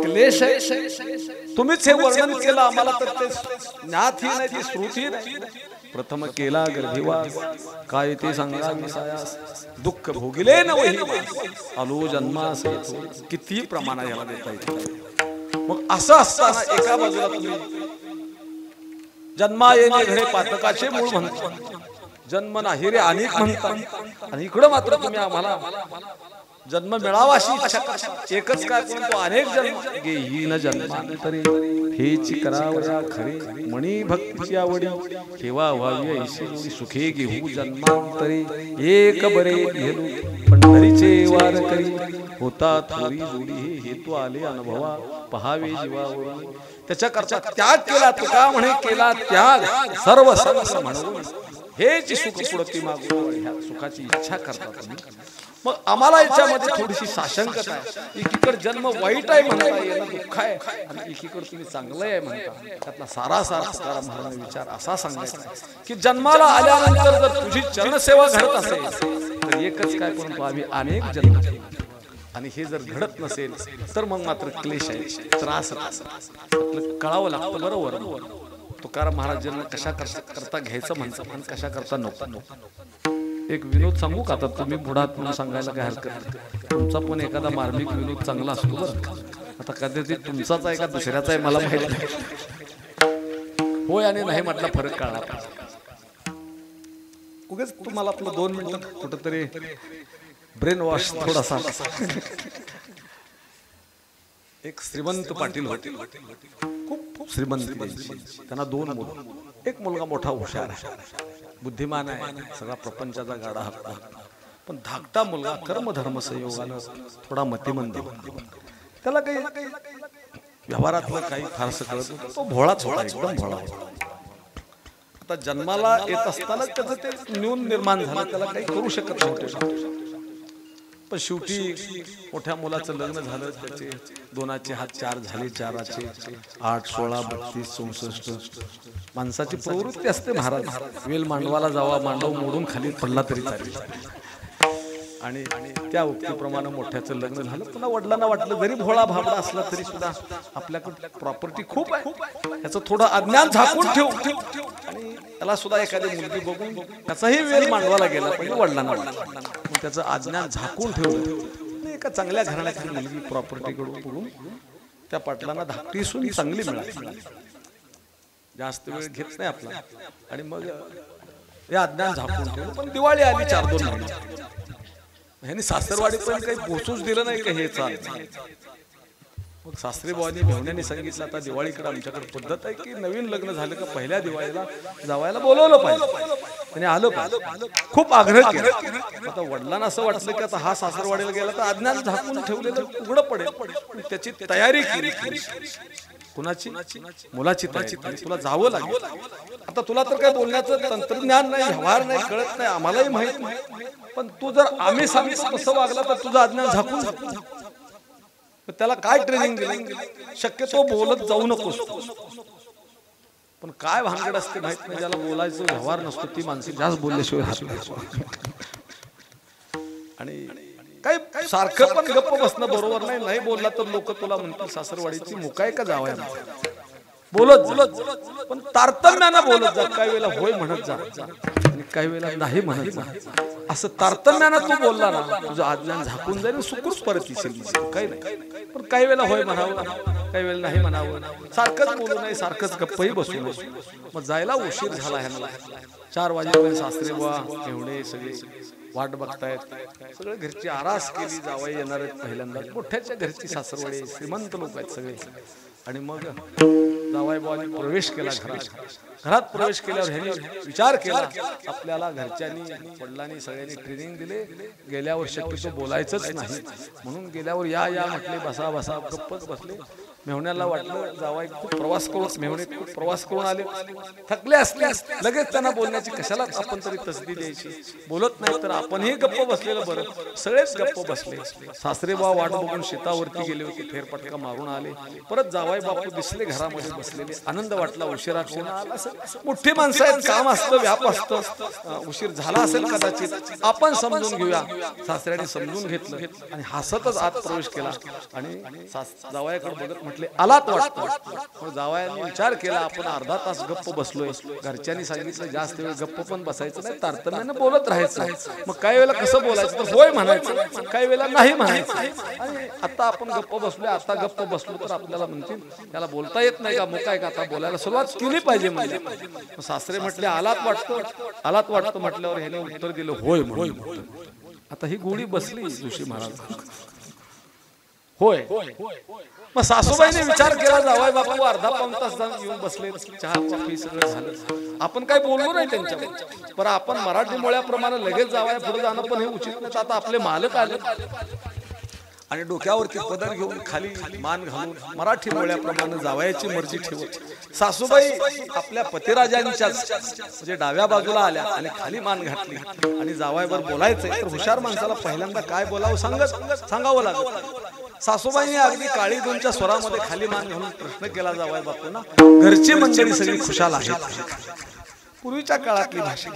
क्लेश आहे तुम्हीच हे वर्णन केलं आम्हाला तर ते ज्ञात ही नाही ती श्रुती नाही प्रथम केला गर्भिवास काय ते सांगा विसायास दुःख भोगिले न वही आलो जन्मास किती प्रमाणात याला देता येते मग असं असताना एका बाजूला तुम्ही जन्मा येणे घडे पातकाचे मूळ म्हणतो, जन्म नाही रे अनेक म्हणतात. आणि इकडं मात्र तुम्ही आम्हाला जन्म मिळावा अशी इच्छा करता. एकच काय परंतु अनेक जन्म घेईन जन्मांतरे, हेची करावया खरे मणी भक्तीची आवडी, ठेवा व्हावी ऐशी जोडी सुखे घेऊ जन्मांतरे. एक बरे घेलू पंढरीचे वार करी, होता थोरी जोडी हे हेतू आले अनुभवा, पहावे जीवावरून. त्याच्याकरता त्याग केला, तुका म्हणे केला त्याग सर्व सर्व म्हणून, हेच सुख पुढती मागू. ह्या सुखाची इच्छा करता तुम्ही. मग आम्हाला याच्यामध्ये थोडीशी साशंकता आहे. एकीकडे जन्म वाईट आहे म्हणता, याला दुःख आहे, आणि एकीकडे तुम्ही चांगलं आहे म्हणता. त्यातला सारा तुकाराम महाराजांचा विचार असा सांगायचा की जन्माला आल्यानंतर जर तुझी चरणसेवा घडत असेल तर एकच काय, परंतु आम्ही अनेक जन्म, आणि हे जर घडत नसेल तर मग मात्र क्लेश आहे, त्रास आपलं कळावं लागतं. बरोबर तुकाराम महाराज जन्म कशा करता घ्यायचं म्हणतात आणि कशा करता नको. एक विनोद सांगू का? आता तुम्ही पुढात म्हणून सांगायला काय हरकत नाही. तुमचा पण एखादा मार्मिक विनोद चांगला असतो बरं. आता कदाचित तुमचाच आहे का दुसऱ्याचा आहे मला माहित नाही. होय आणि नाही म्हटला फरक कळला पाहिजे. उगाच तुम्हाला आपलं 2 मिनिटं कुठंतरी ब्रेन वॉश थोडासा. एक श्रीमंत पाटील होते, खूप श्रीमंत. त्यांना 2 मुलं. एक मुलगा मोठा हुशार आहे, बुद्धिमान आहे, सगळा प्रपंचाचा गाडा हाकता. पण धाकटा मुलगा कर्मधर्म संयोगानं थोडा मतिमंद. त्याला काही व्यवहारातलं काही फारसं कळत नव्हतं. तो भोळाच होता, एकदम भोळा होता. आता जन्माला येत असताना त्याचं ते न्यून निर्माण झालं, त्याला काही करू शकत नव्हते. पण शेवटी मोठ्या मुलाचं लग्न झालं, त्याचे 2चे हात 4 झाले, 4चे 8, 16, 32, 64. माणसाची प्रवृत्ती असते महाराज, वेल मांडवाला जावा, मांडव मोडून खाली पडला तरी चालेल. आणि त्या उक्तीप्रमाणे मोठ्याचं लग्न झालं. पुन्हा वडिलांना वाटलं जरी भोळा भाबडा असला तरी सुद्धा आपल्याकडे प्रॉपर्टी खूप आहे, याचं थोडं अज्ञान झाकून ठेवू. आणि त्याला सुद्धा एखादी मुलगी बघून त्याचाही वेल मांडवाला गेला, पहिले वडिलांना वाटलं, त्याचं अज्ञान झाकून ठेवलं. एका चांगल्या घराण्याची मुलगी प्रॉपर्टीकडून बघून त्या पाटलांना धाकटी सून चांगली मिळाली. जास्त वेळ घेत नाही आपला. आणि मग हे अज्ञान झाकून ठेवलं. पण दिवाळी आली 4-2 महिने. ह्यांनी सासरवाडी पण काही पोचूच दिलं नाही का हे चाल. मग सासरी बुवांनी मेहुण्याने सांगितलं आता दिवाळीकडे आमच्याकडे पद्धत आहे की नवीन लग्न झालं का पहिल्या दिवाळीला जावायला बोलवलं पाहिजे आणि आलं पाहिजे. खूप आग्रह केला. आता वडिलांना असं वाटलं की आता हा सासरवाडीला गेला तर अज्ञान झाकून ठेवलेलं उघडं पडेल. त्याची तयारी केली. कुणाची? मुलाची तयारी. तुला जावं लागेल. आता तुला तर काय बोलण्याचं तंत्रज्ञान नाही, व्यवहार नाही, कळत नाही, आम्हालाही माहित नाही. पण तू जर आम्ही सांगितलं तसं वागला तर तुझं अज्ञान झाकून. त्याला काय ट्रेनिंग दिली? शक्यतो बोलत जाऊ नकोस. पण काय भानगड असते माहित नाही. ज्याला बोलायचं व्यवहार नसतो ती माणसे जास्त बोलल्याशिवाय आणि काही सारखं पण गप्प बसणं बरोबर नाही. नाही बोलला तर लोक तुला म्हणतील सासरवाडीची मुकाय का जावया. बोलत पण तारतम्यानं बोलत जा. काही वेळेला होय म्हणत जा आणि काही वेळेला नाही म्हणत जा. असं तारतम्यानं तू बोलला ना तुझं अज्ञान झाकून जाईल, सुखरूप परत येशील. काही नाही. पण काही वेळेला होय म्हणावं, काही वेळेला नाही म्हणावं. सारखंच बोलू नये, सारखंच गप्पही बसू नये. मग जायला उशीर झाला ह्यांना. 4 वाजेपर्यंत सासरे बुवा एवढे सगळे वाट बघतायत. सगळे घरची आरास केली. जावई येणार आहेत पहिल्यांदा. मोठ्याच्या घरची सासरवाडी, श्रीमंत लोक आहेत सगळे. आणि मग जावई बुवाने प्रवेश केला घरात. प्रवेश केल्यावर ह्यांनी विचार केला आपल्याला घरच्यांनी वडिलांनी सगळ्यांनी ट्रेनिंग दिले, गेल्यावर शक्यतो बोलायचंच नाही म्हणून गेल्यावर या म्हटले, बसा बसा, गप्पच बसले. मेहुण्याला वाटलं जावाई खूप प्रवास करून, मेहुणे खूप प्रवास करून आले, थकले असले, लगेच त्यांना बोलण्याची कशाला आपण तरी तसदी द्यायची. बोलत नाही तर आपणही गप्प बसलेलं बरं. सगळेच गप्प बसले. सासरे बा वाट बघून शेतावरती गेले होते, फेरपटका मारून आले. परत जावाई बापू दिसले घरामध्ये बसलेले. आनंद वाटला. उशिरा कोण आला. मोठी माणसं आहेत, काम असतं, व्याप असतं, उशीर झाला असेल कदाचित, आपण समजून घेऊया. सासऱ्याने समजून घेतलं आणि हसतच आत प्रवेश केला. आणि जावयाकडे बघत म्हटले आलात वाटतं. जावयाने विचार केला आपण अर्धा तास गप्प बसलोय. घरच्यांनी सांगितलं जास्त वेळ गप्प पण बसायचं नाही, तारतम्यानं बोलत राहायचं. मग काही वेळेला कसं बोलायचं तर होय म्हणायचं, काही वेळेला नाही म्हणायचं. आणि आता आपण गप्प बसलोय, आता गप्प बसलो तर आपल्याला म्हणतील त्याला बोलता येत नाही का, मग काय का आता बोलायला सुरुवात केली पाहिजे. म्हणजे मग सासरे म्हटले आलात वाटतं म्हटल्यावर ह्याने उत्तर दिलं होय म्हणून. आता ही गोळी बसली जोशी महाराज. होय. मग सासूबाईने विचार केला जावाय बापू अर्धा पाऊण तास जाऊन येऊन बसले, चहा कॉफी सगळं झालं, आपण काय बोललो नाही त्यांच्यावर, पण आपण मराठी मुळ्याप्रमाणे लगेच जावाय पुढे जाणं पण हे उचित नाही. आता आपले मालक आले आणि डोक्यावरती पदर घेऊन खाली मान घालून मराठी मुळ्याप्रमाणे जावयाची मर्जी ठेवत सासूबाई आपल्या पतिराजांच्या म्हणजे डाव्या बाजूला आल्या आणि खाली मान घातली आणि जावयावर बोलायचंय तर हुशार माणसाला पहिल्यांदा काय बोलावं सांगावं लागत. सासूबाईने अगदी काळी दोनच्या स्वरामध्ये खाली मान घालून प्रश्न केला जावाय बापूंना, घरची मंडळी सगळी खुशाल आहेत? पूर्वीच्या काळातली भाषा.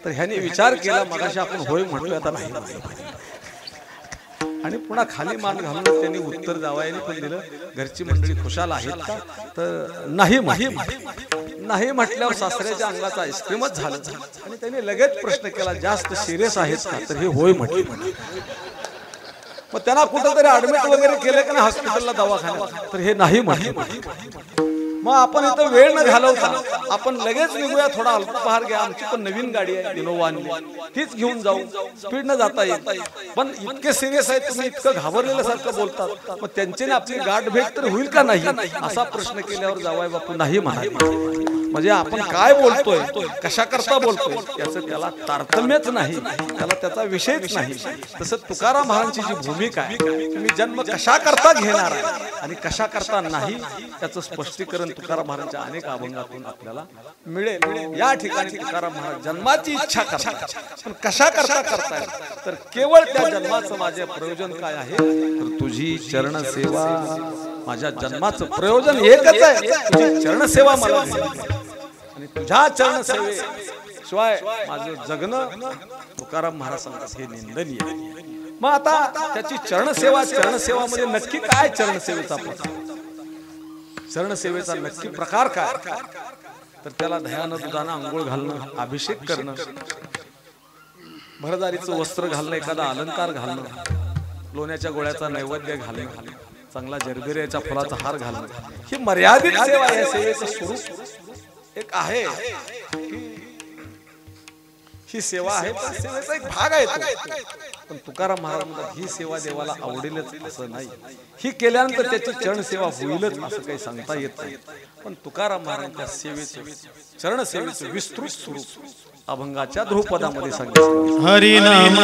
तर ह्याने विचार केला, मगाशी आपण होय म्हटलं, आता नाही, आणि पुन्हा खाली मान घालून त्यांनी उत्तर जावयाने पण दिलं, घरची मंडळी खुशाल आहेत का? तर नाही म्हटल्यावर सासऱ्याच्या अंगाचा आईस्क्रीमच झालं आणि त्यांनी लगेच प्रश्न केला, जास्त सिरियस आहेत का? तर हे होय म्हटले. मग त्यांना कुठंतरी ऍडमिट वगैरे केलं का नाही हॉस्पिटलला, दवाखान्यात? तर हे नाही म्हटले. मग आपण इथं वेळ न घालवता आपण लगेच निघूया, थोडा अल्पोपहार घ्या, आमची पण नवीन गाडी आहे इनोवा, तीच घेऊन जाऊ, स्पीड न जाता येईल. पण इतके सिरियस आहे, तुम्ही इतकं घाबरलेलं सारखं बोलतात, मग त्यांच्याने आपली गाठ भेट तर होईल का नाही असा प्रश्न केल्यावर जावाय बापू नाही म्हणाले. म्हणजे आपण काय बोलतोय, कशा करता बोलतोय याचं त्याला तारतम्यच नाही, त्याला त्याचा विषयच नाही. तसं तुकाराम महाराजांची जी भूमिका आहे, तुम्ही जन्म कशा करता घेणार आहे आणि कशा करता नाही त्याचं स्पष्टीकरण तुकाराम महाराजांच्या अनेक अभंगातून आपल्याला मिळेल. या ठिकाणी तुकाराम महाराज जन्माची इच्छा करतात, पण कशा करता करताय तर केवळ त्या जन्माचं माझे प्रयोजन काय आहे, तर तुझी चरण सेवा. माझ्या जन्माचं प्रयोजन एकच आहे, तुझी चरण सेवा मला आणि तुझ्या चरण सेवे शिवाय माझं जगणं तुकाराम महाराज सांगतात हे निंदनीय. मग आता त्याची चरणसेवा मध्ये नक्की काय चरणसेवेचा प्रकार, चरणसेवेचा नक्की प्रकार काय? तर त्याला दह्यानं दुधानं आंघोळ घालणं, अभिषेक करणं, भरदारीचं वस्त्र घालणं, एखादा अलंकार घालणं, लोण्याच्या गोळ्याचा नैवेद्य घालणं, चांगला जरबेऱ्याच्या फुलाचा हार घालणं, ही मर्यादित सेवा आहे. सेवेचं स्वरूप एक आहे, ही सेवा आहे, सेवेचा एक भाग आहे तो. पण तुकाराम महाराज म्हणतात ही सेवा देवाला आवडेलच असं नाही, ही केल्यानंतर त्याची चरण सेवा होईलच असं काही सांगता येत नाही. पण तुकाराम महाराजांच्या सेवेचं, चरण सेवेचं विस्तृत स्वरूप अभंगाच्या ध्रुपदामध्ये सांगितलं. हरिनाम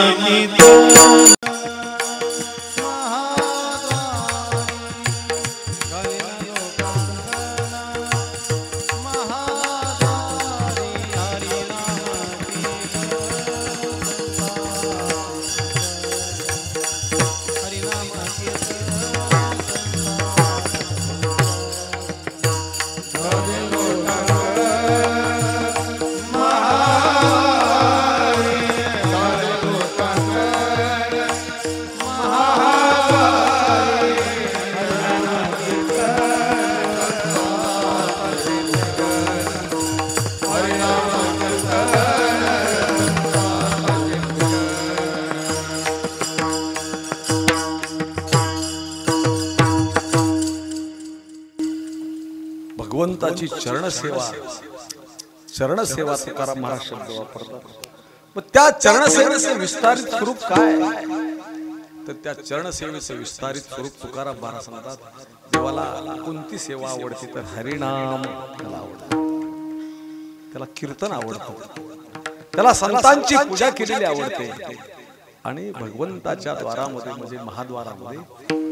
भगवंताची चरणसेवा तुकाराम महाराज शब्द वापरतात. मग त्या चरणसेवेचं विस्तारित स्वरूप काय, तर त्या चरणसेवेचं विस्तारित स्वरूप तुकाराम महाराज सांगतात. देवाला कोणती सेवा आवडते तर हरिनाम त्याला आवडतं, त्याला कीर्तन आवडतं, त्याला संतांची पूजा केलेली आवडते आणि भगवंताच्या द्वारामध्ये म्हणजे महाद्वारामध्ये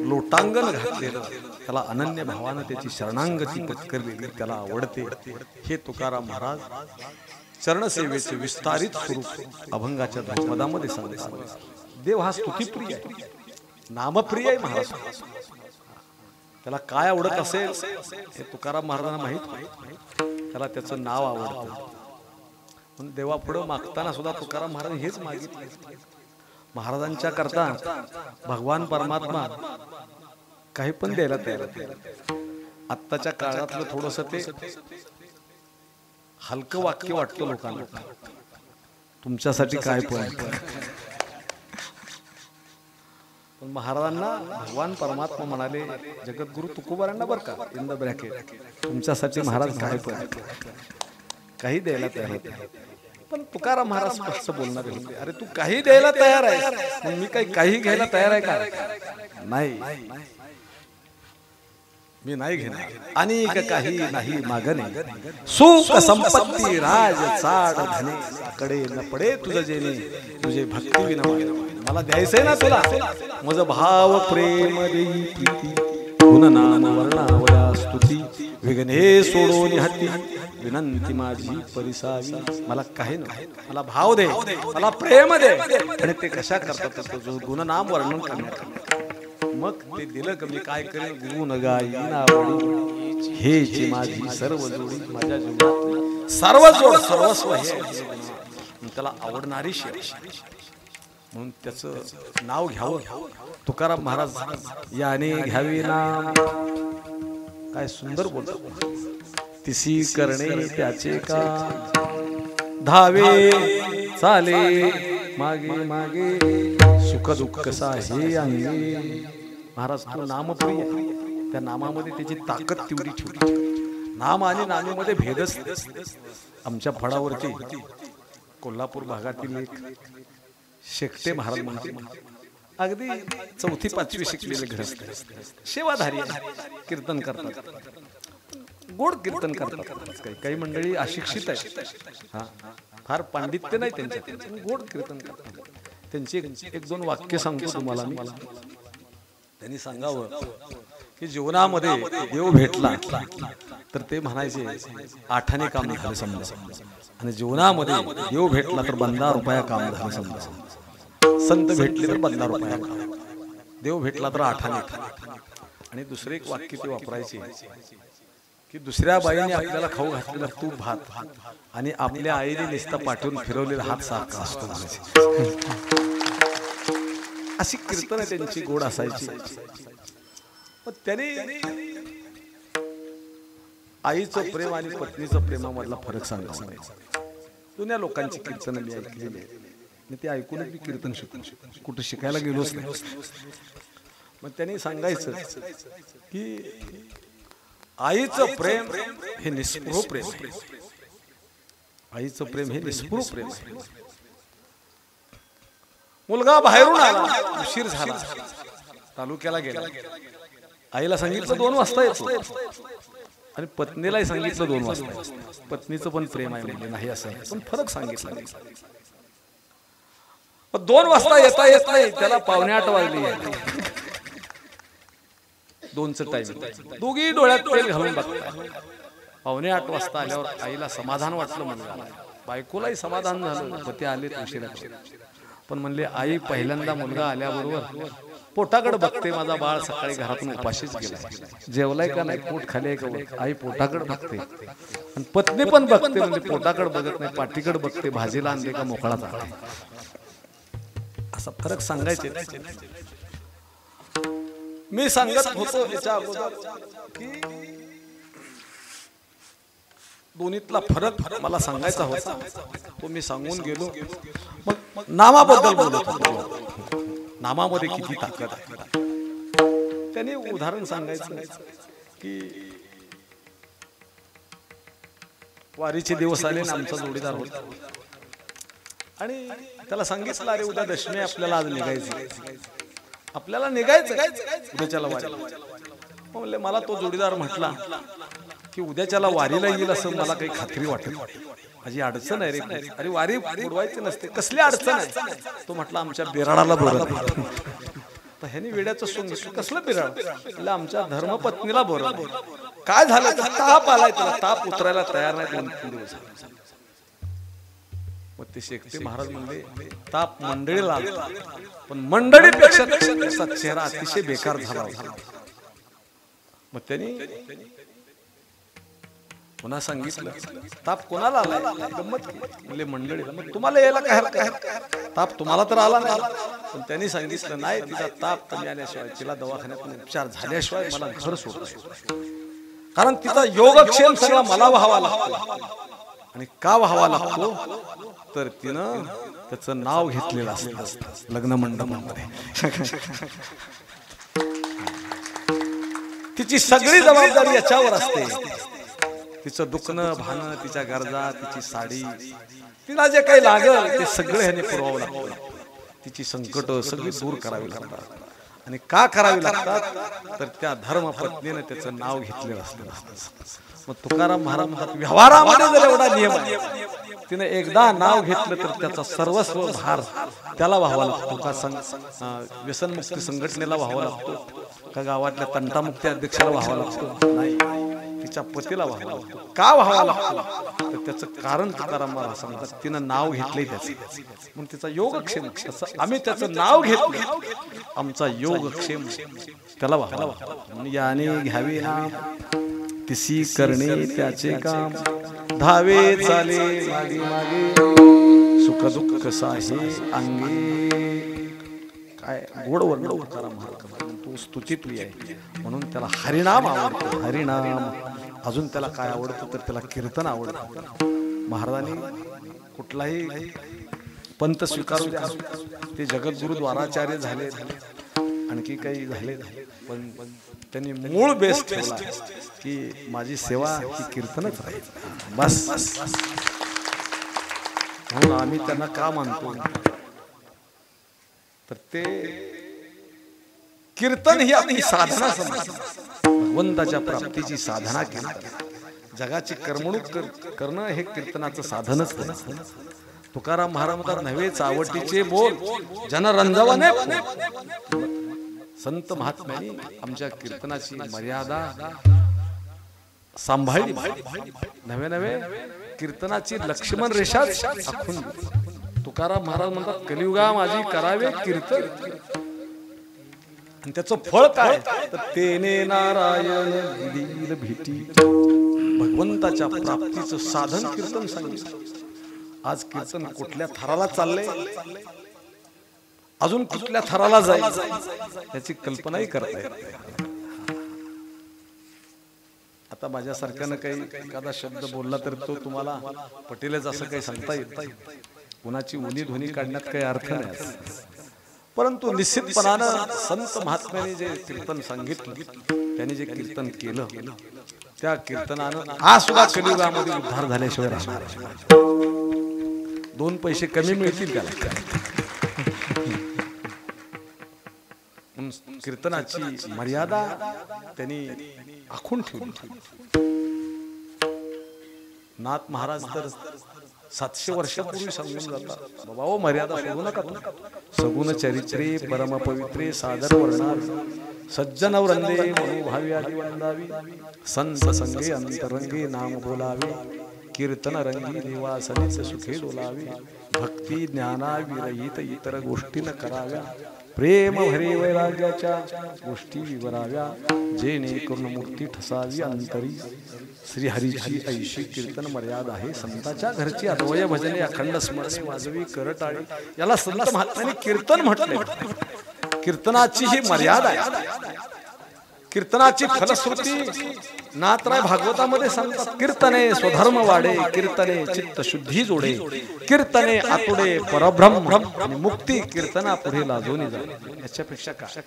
लोटांगण घातलेलं त्याला अनन्य भावानं त्याची शरणांगती पत्करलेली त्याला आवडते. हे तुकाराम महाराज चरणसेवेचे विस्तारित स्वरूप अभंगाच्या ध्रुपदामध्ये सांगतात. देव हा स्तुतिप्रिय आहे, नामप्रिय आहे महाराज. त्याला काय आवडत असेल हे तुकाराम महाराजांना माहित, त्याला त्याचं नाव आवडतं. पण देवापुढं मागताना सुद्धा तुकाराम महाराज हेच मागितले. महाराजांच्या करता भगवान परमात्मा काही पण द्यायला तयार आहे. आत्ताच्या काळातलं थोडस ते हलकं वाक्य वाटतं लोकांना, तुमच्यासाठी काय पण महाराजांना भगवान परमात्मा म्हणाले, जगद्गुरु तुकोबारांना बरं का, इन द ब्रॅकेट, तुमच्यासाठी महाराज काय पण. काही द्यायला तयार होते. पण तुकाराम महाराज स्पष्ट बोलणारे होते, अरे तू काही द्यायला तयार आहे, मग मी काही घ्यायला तयार आहे का? नाही, मी नाही घेणार. अनेक काही नाही मागणे, सुख संपत्ती राज चाड धने, कडे न पडे तुझं जेणे, तुझे भक्ती विना मला द्यायचंय ना तुला. मज भाव प्रेम देई प्रीती, गुण नाम वर्णावया स्तुती, विघ्ने सोडून हाती, विनंती माझी परिसावी. मला काही नाही, मला भाव दे, मला प्रेम दे. आणि ते कशा करतात, गुण नाम वर्णन करण्यात. मग ते दिलं का मी काय करेल, गुण गायी नावडी, हेची माझी सर्व जोडी, माझ्या जीवनात सर्व जोड सर्वस्व हे त्याला आवडणारी शेव. म्हणून त्याचं नाव घ्यावं. तुकाराम महाराज याने घ्यावे नाम, काय सुंदर बोलतो. तिसी करणे त्याचे का, धावे चाले मागे मागे, सुख दुःख साहे अंगे. महाराज तो नामप्रिय, त्या नामामध्ये त्याची ताकद तेवढी ठेवली. नाम आणि नामेमध्ये भेदच. आमच्या फळावरती कोल्हापूर भागातील एक शेकटे महाराज म्हणते, अगदी 4वी 5वी शिकलेले ग्रस्त, सेवाधारी, कीर्तन करतात, गोड कीर्तन करतात. काही मंडळी अशिक्षित आहेत, हा फार पांडित्य नाही त्यांच्यात, गोड कीर्तन करतात. त्यांची एक दोन वाक्य सांगतो तुम्हाला मी. त्यांनी सांगावं की जीवनामध्ये देव भेटला तर ते म्हणायचे 8 काम झालं समजा, आणि जीवनामध्ये देव भेटला तर 12 रुपया काम झालं समजा. संत भेटले तर 12 रुपया काम, देव भेटला तर 8. आणि दुसरे एक वाक्य ते वापरायचे की दुसऱ्या बाईने आपल्याला खाऊ घातलेला तूप भात आणि आपल्या आईने नुसता पाठवून फिरवलेला हात सारखा असतो. अशी कीर्तन त्यांची गोड असायची. पण त्याने आईचं प्रेम आणि पत्नीचं प्रेमामधला फरक सांगायचा. जुन्या लोकांची कीर्तन मी ऐकलेली आहे, मी ते ऐकूनच मी कीर्तन शिकलो, कुठं शिकायला गेलोच नाही. मग त्यांनी सांगायचं की आईचं प्रेम हे निस्पृह प्रेम आहे. आईचं प्रेम हे निस्पृह प्रेम आहे. मुलगा बाहेरून आला, उशीर झाला, तालुक्याला गेला, आईला सांगितलं 2 वाजता येतो, आणि पत्नीलाही सांगितलं 2 वाजता. पत्नीचं पण प्रेम आहे म्हणजे नाही असं, पण फरक सांगितला. 2 वाजता येता येत नाही, त्याला 7:45 वाजले. 2चं टाइम, दोघी डोळ्यात तेल घालून बघतात. 7:45 वाजता आल्यावर आईला समाधान वाटलं, मुलगा, बायकोलाही समाधान झालं, पती आले उशिरा. पण म्हणले आई पहिल्यांदा मुलगा आल्याबरोबर पोटाकडे बघते, माझा बाळ सकाळी घरातून उपाशीच गेला, जेवलाय का नाही, पोट खाली आहे का. आई पोटाकडे बघते आणि पत्नी पण बघते, म्हणजे पोटाकडे बघत नाही, पाठीकडे बघते, भाजीला आणले का मोकळा झाला. असा फरक सांगायचे. मी सांगत होतो याच्या अगोदर की दोन्हीतला फरक मला सांगायचा होता, तो मी सांगून गेलो. मग नामाबद्दल बोलत होतो, नामामध्ये किती ताकद आहे. त्याने उदाहरण सांगायचं की वारीचे दिवस आले, आमचा जोडीदार होता, आणि त्याला सांगितलं अरे उद्या दशमी आपल्याला आज निघायचं, आपल्याला निघायचं उद्याच्याला वारी. म्हणले मला तो जोडीदार म्हटला की उद्याच्याला वारीला येईल असं मला काही खात्री वाटत, माझी अडचण आहे रे. अरे वारी बुडवायची नसते, कसली अडचण आहे. तो म्हटला आमच्या बिराडाला बोलत. तर ह्यानी वेड्याचं सोंग घेतलं, कसलं बिराड, म्हणजे आमच्या धर्मपत्नीला बोलत. काय झालं, ताप आलाय, त्याला ताप उतरायला तयार नाही 2-3 दिवस. मग ते शेकटे महाराज म्हणले ताप मंडळीला आला, पण मंडळीपेक्षा त्याचा चेहरा अतिशय बेकार झाला होता. मग त्यांनी पुन्हा सांगितलं ताप कोणाला आला, गंमत म्हणले मंडळीला. मग तुम्हाला यायला काय हरकत आहे, ताप तुम्हाला तर आला नाही. पण त्यांनी सांगितलं नाही, तिचा ताप कमी आल्याशिवाय, तिला दवाखान्यात उपचार झाल्याशिवाय मला घर सोडलं, कारण तिचा योगक्षेम सगळा मला व्हावा लागतो. आणि का व्हावा लागतो, तर तिनं त्याचं नाव घेतलेलं असतं लग्न मंडपामध्ये. तिची सगळी जबाबदारी याच्यावर असते. तिचं दुखणं भानं, तिच्या गरजा, तिची साडी, तिला जे काही लागल ते सगळं ह्याने पुरवावं लागतं. तिची संकट सगळी दूर करावी लागतात. आणि का करावी लागतात तर त्या धर्मपत्नीने त्याचं नाव घेतलेलं असतं. मग तुकाराम महाराज म्हणतात व्यवहारामध्ये जर एवढा नियम आहे, तिने एकदा नाव घेतलं तर त्याचा सर्वस्व भार त्याला व्हावा लागतो. का व्यसनमुक्ती संघटनेला व्हावा लागतो का गावातल्या तंटामुक्ती अध्यक्षाला व्हावा लागतो? नाही, तिच्या पतीला व्हावा लागतो. का व्हावा लागतो तर त्याचं कारण तुकाराम महाराज सांगतात तिनं नाव घेतलंय त्याचं, म्हणून तिचा योगक्षेम. तसं आम्ही त्याचं नाव घेतलं, आमचा योगक्षेम त्याला व्हावा लागतो. म्हणून याने घ्यावे नाम तिसी करणे त्याचे काम, धावे चाले मागे मागे सुख दुःख साहे अंगे. काय गोड वर्ण तुकाराम महाराज, तो स्तुतिप्रिय आहे म्हणून त्याला हरिनाम आवडतो. हरिनाम. अजून त्याला काय आवडतं तर त्याला कीर्तन आवडतं. महाराजांनी कुठलाही पंत स्वीकारू द्या, ते जगद्गुरु द्वाराचार्य झाले, आणखी काही झाले, पण त्यांनी मूळ बेस ठेवला की माझी सेवा ही कीर्तनच राहील. बस. म्हणून आम्ही त्यांना का मानतो तर ते कीर्तन ही आपली साधना समजतात. भगवंताच्या प्राप्तीची साधना कीर्तन. जगाची करमणूक करणं हे कीर्तनाचं साधनच नसतं. तुकाराम महाराज म्हणतात नव्हे चावटीचे बोल जनरंजवाने. संत महात्म्यांनी आमच्या कीर्तनाची मर्यादा सांभाळली. नव्हे नव्हे कीर्तनाची लक्ष्मण रेषाच आखून. तुकाराम महाराज म्हणतात कलियुगा माझी करावे कीर्तन. आणि त्याचं फळ काय तर तेने नारायण दिल भेटी. भगवंताच्या प्राप्तीचं साधन कीर्तन सांगितलं. आज कीर्तन कुठल्या थराला चाललंय, अजून कुठल्या थराला जाईल याची कल्पनाही करता येत नाही. आता माझ्यासारख्यानं काही एखादा शब्द बोलला तर तो तुम्हाला पटेलच असं काही सांगता येत नाही. कुणाची उनी ध्वनी काढण्यात काही अर्थ नाही. परंतु निश्चितपणानं संत महात्म्याने जे कीर्तन सांगितलं, त्यांनी जे कीर्तन केलं, त्या कीर्तनानं आज सुद्धा कलियुगामध्ये उद्धार झाल्याशिवाय राहणार. 2 पैसे कमी मिळतील त्याला. कीर्तनाची मर्यादा त्यांनी आखून ठेवली. नाथ महाराज तर 700 वर्षापूर्वी सांगून जातात बाबा ओ मर्यादा सोडू नका. सगुण चरित्रे परम पवित्रे सादर वर्णावी सज्जन वृंदे मनोभावी आदि वंदावी संत संगे अंतरंगे नाम बोलावे कीर्तन रंगी निवासने सुखे डोलावे भक्ती ज्ञाना विरहित इतर गोष्टी न कराव्या प्रेम भरे वैराग्याच्या गोष्टी विवराव्या जेणेकरून मुक्ती ठसावी अंतरी. श्रीहरीची ऐशी कीर्तन मर्यादा आहे. संताच्या घरची अद्वय भजने अखंड स्मरणे वाजवी करटाळी. याला संत महात्म्यांनी कीर्तन म्हटले. कीर्तनाची ही मर्यादा आहे. कीर्तनाची फलश्रुती नाथराय भागवतामध्ये सांगतात कीर्तने स्वधर्म वाढे कीर्तने चित्त शुद्धी जोडे कीर्तने आतुडे परब्रह्म आणि मुक्ती कीर्तना पुढे लाजोनी जाणे. याच्यापेक्षा काय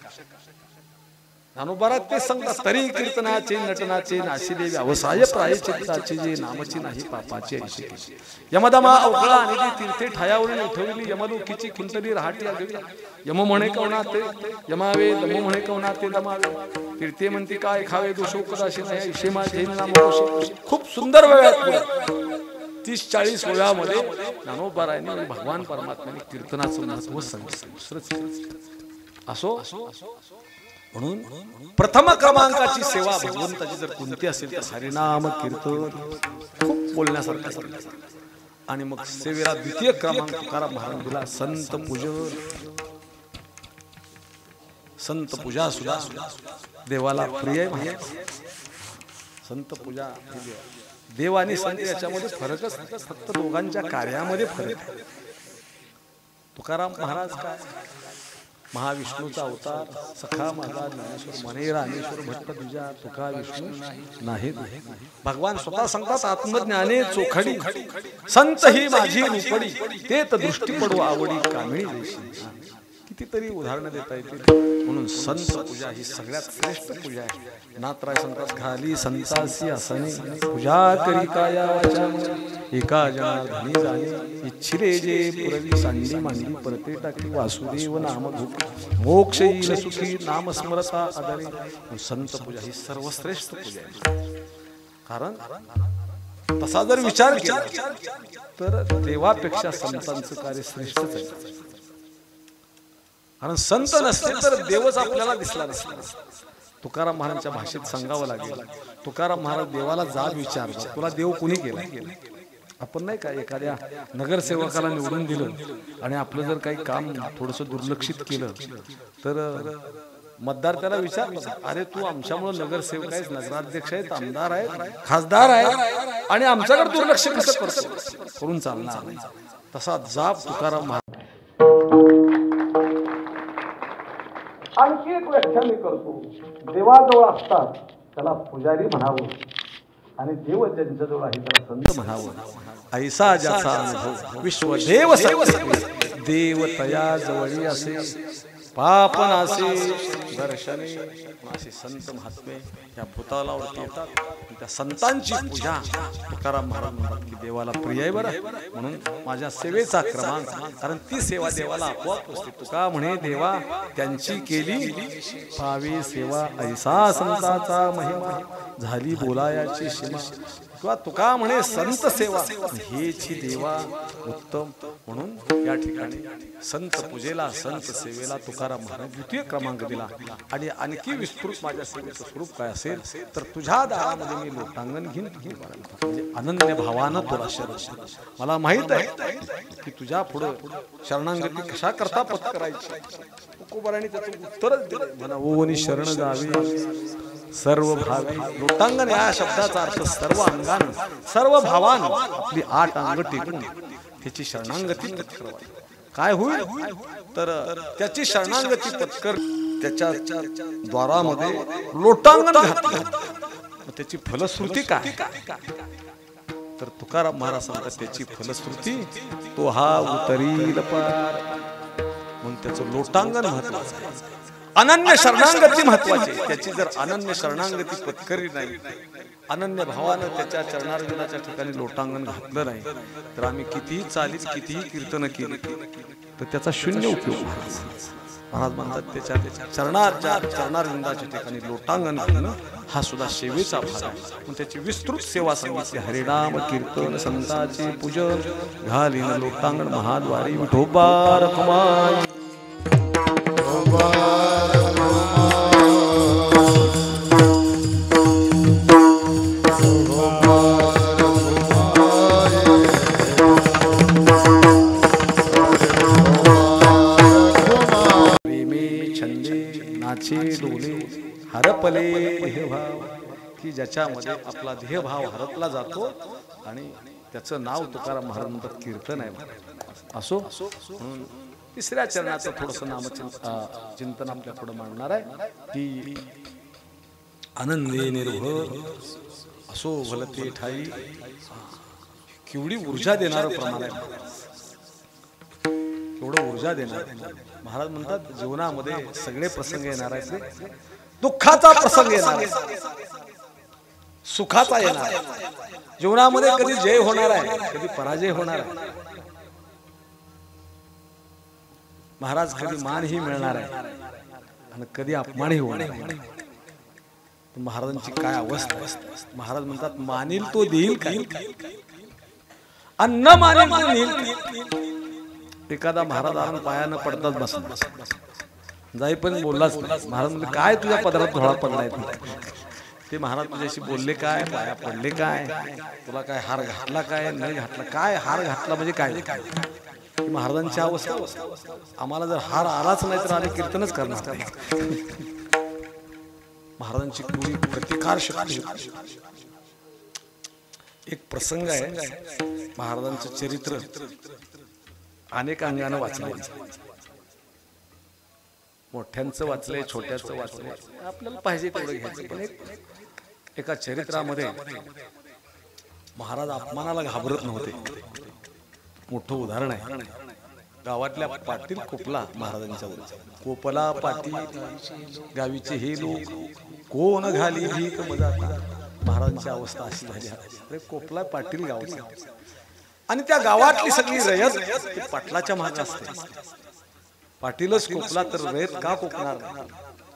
ज्ञानोबारात ते सांगतात तरी कीर्तनाचे नटनाचे नाशिले व्यवसाय प्रायचित्ताचे जे नामची नाही पापाची ऐशी केली. यमदमा अवकळा आणि तीर्थे ठायावरून उठवली यमलोकीची कुंतली रहाटी आगळी. यम म्हणे कवना ते यमावे दम म्हणे कवना ते दमावे तीर्थे म्हणते काय खावे दोषोपदाशी नाही ऐशे माझे नाम. खूप सुंदर वेळ आहेत. 30-40 वेळामध्ये ज्ञानोबारायांनी भगवान परमात्म्याने कीर्तनाचं महत्व सांगितलं. असो म्हणून प्रथम क्रमांकाची सेवा भगवंताची जर कोणती असेल तर हरिनाम कीर्तन खूप बोलण्यासारखं. आणि मग सेवेला द्वितीय क्रमांक तुकाराम महाराज दिला संत पूजन. संत पूजा सुद्धा देवाला प्रिय आहे. संत पूजा देव आणि संत याच्यामध्ये फरकच नाही, फक्त दोघांच्या कार्यामध्ये फरक आहे. तुकाराम महाराज काय महाविष्णूचा अवतार सखा माझा ज्ञानेश्वर म्हणे रामेश्वर भट्ट तुझ्या तुका विष्णू नाही. भगवान स्वतः सांगतात आत्मज्ञाने चोखडी संत ही माझी रूपडी ते तर दृष्टी पडू आवडी कामिणी देशी. कितीतरी उदाहरणं देता येतील. म्हणून संत पूजा ही सगळ्यात श्रेष्ठ पूजा आहे. नात्राय संतास घाली संतासी आसने पूजा करी काया वाचा एका जनार्दनी जाणे इच्छिले जे पुरवी सांडी मांडी परते टाकी वासुदेव नाम धुकी मोक्ष येईल सुखी नाम स्मरता आधारे. संत पूजा ही सर्वश्रेष्ठ पूजा आहे. कारण तसा जर विचार केला तर देवापेक्षा संतांचं कार्य श्रेष्ठच आहे. कारण संत नसते तर देवच आपल्याला दिसला नसला. तुकाराम महाराजांच्या भाषेत सांगावं लागेल. तुकाराम महाराज देवाला जाब विचारतात, तुला देव कुणी केला? आपण नाही का एखाद्या नगरसेवकाला निवडून दिलं आणि आपलं जर काही काम थोडंसं दुर्लक्षित केलं तर मतदार त्याला विचारतात, अरे तू आमच्यामुळे नगरसेवक आहेस, नगराध्यक्ष आहेत, आमदार आहेत, खासदार आहे आणि आमच्याकडे दुर्लक्ष कसं करतो? करून चालणार नाही. तसा जाब तुकाराम महाराज. आणखी एक व्याख्या मी करतो. देवाजवळ असतात त्याला पुजारी म्हणावं आणि देव ज्यांच्याजवळ आहे त्याला संत म्हणावं. ऐसा ज्याचा अनुभव विश्वदेव देव तया जवळी असे पापन असे दर्शने. असे संत महात्मे या भूतालावरती येतात. त्या संतांची पूजा तुकाराम महाराज म्हणतात की देवाला प्रिय आहे बरं. म्हणून माझ्या सेवेचा क्रमांक, कारण ती सेवा देवाला आपोआप असते. तुका म्हणे देवा त्यांची केली पावे सेवा ऐसा संताचा महिमा झाली बोलायाची सीमा. किंवा तुका म्हणे संत सेवा हेची देवा उत्तम. म्हणून या ठिकाणी संत पूजेला संत सेवेला तुकाराम महाराज द्वितीय क्रमांक दिला. आणि आणखी विस्तृत माझ्या सेवेचं स्वरूप काय असेल तर तुझ्या दारामध्ये मी लोटांगण घेईन, म्हणजे अनन्य भावानं तुला शरण. मला माहित आहे की तुझ्या पुढं शरणांगती कशा करता पत्करायची. तुकोबारांनी त्याचं उत्तरच दिलं, म्हणा ओनी शरण जावी सर्व भावी. लोटांगण या शब्दाचा अर्थ सर्व अंगान सर्व भावान आपली 8 अंग टेकून त्याची शरणांगती पत्करावी. काय होईल तर त्याची शरणांगती पत्कर त्याच्या द्वारामध्ये लोटांगण घातलं. त्याची फलश्रुती काय तर तुकाराम महाराज सांगतात त्याची फलश्रुती तो हा उतरील पार. म्हणून त्याचं लोटांगण महत्वाचं आहे. अनन्य शरणांगती महत्वाची. त्याची जर अनन्य शरणांगती पत्करली नाही, अनन्य भावानं त्याच्या चरणार्जुनाच्या ठिकाणी लोटांगण घातलं नाही तर आम्ही कितीही चालीत कितीही कीर्तन केली तर त्याचा शून्य उपयोग. महाराज म्हणतात त्याच्या चरणार्जुनाच्या ठिकाणी लोटांगण घालणं हा सुद्धा सेवेचा भाग आहे. पण त्याची विस्तृत सेवा सांगितली. हरिनाम कीर्तन संतांचे पूजन घालीन लोटांगण महाद्वारी विठोबा रखुमाई. डोले हरपले देहभाव, की ज्याच्यामध्ये आपला देहभाव हरपला जातो आणि त्याचं नाव तुकाराम महाराज म्हणतात कीर्तन आहे. असो म्हणून तिसऱ्या चरणाचं थोडंसं नामचिंतन आपल्या पुढे मांडणार आहे की आनंदे निर्भर असो भलते ठाई. केवढी ऊर्जा देणारं प्रमाण आहे, एवढं ऊर्जा देणार. महाराज म्हणतात जीवनामध्ये सगळे प्रसंग येणार आहेत. दुःखाचा प्रसंग येणार आहे, सुखाचा येणार आहे. जीवनामध्ये कधी जय होणार आहे, कधी पराजय होणार आहे. महाराज कधी मानही मिळणार आहे आणि कधी अपमानही होणार आहे. महाराजांची काय अवस्था आहे. महाराज म्हणतात मानील तो देईल काय आणि न मानेल तो नेईल. एखादा महाराज पायानं पडतात बसला जाई पण बोललाच. महाराज म्हणजे काय तुझ्या पदरात धोळा पडलाय. ते महाराज तुझ्याशी बोलले काय, पाया पडले काय, तुला काय हार घातला काय नाही घातला काय. हार घातला म्हणजे काय महाराजांची अवस्था. आम्हाला जर हार आलाच नाही तर आम्ही कीर्तनच करणार. महाराजांची पूरी प्रतिकार शक्ती. एक प्रसंग आहे, महाराजांचं चरित्र अनेक अंगानं वाचलंय. मोठ्यांचं वाचलंय, छोट्याचं वाचलंय, आपल्याला पाहिजे तेवढं घ्यायचं. पण एका चरित्रामध्ये महाराज अपमानाला घाबरत नव्हते. मोठं उदाहरण आहे. गावातल्या पाटील कोपला महाराजांच्या वर कोपला पाटील गावीचे हे लोक कोण घाली भीक मजाता महाराजांची अवस्था अशी झाली अरे कोपला पाटील गावचा आणि त्या गावातली सगळी रयत ती पाटलाच्या मागे असते पाटीलच कोपला तर रयत का कोपणार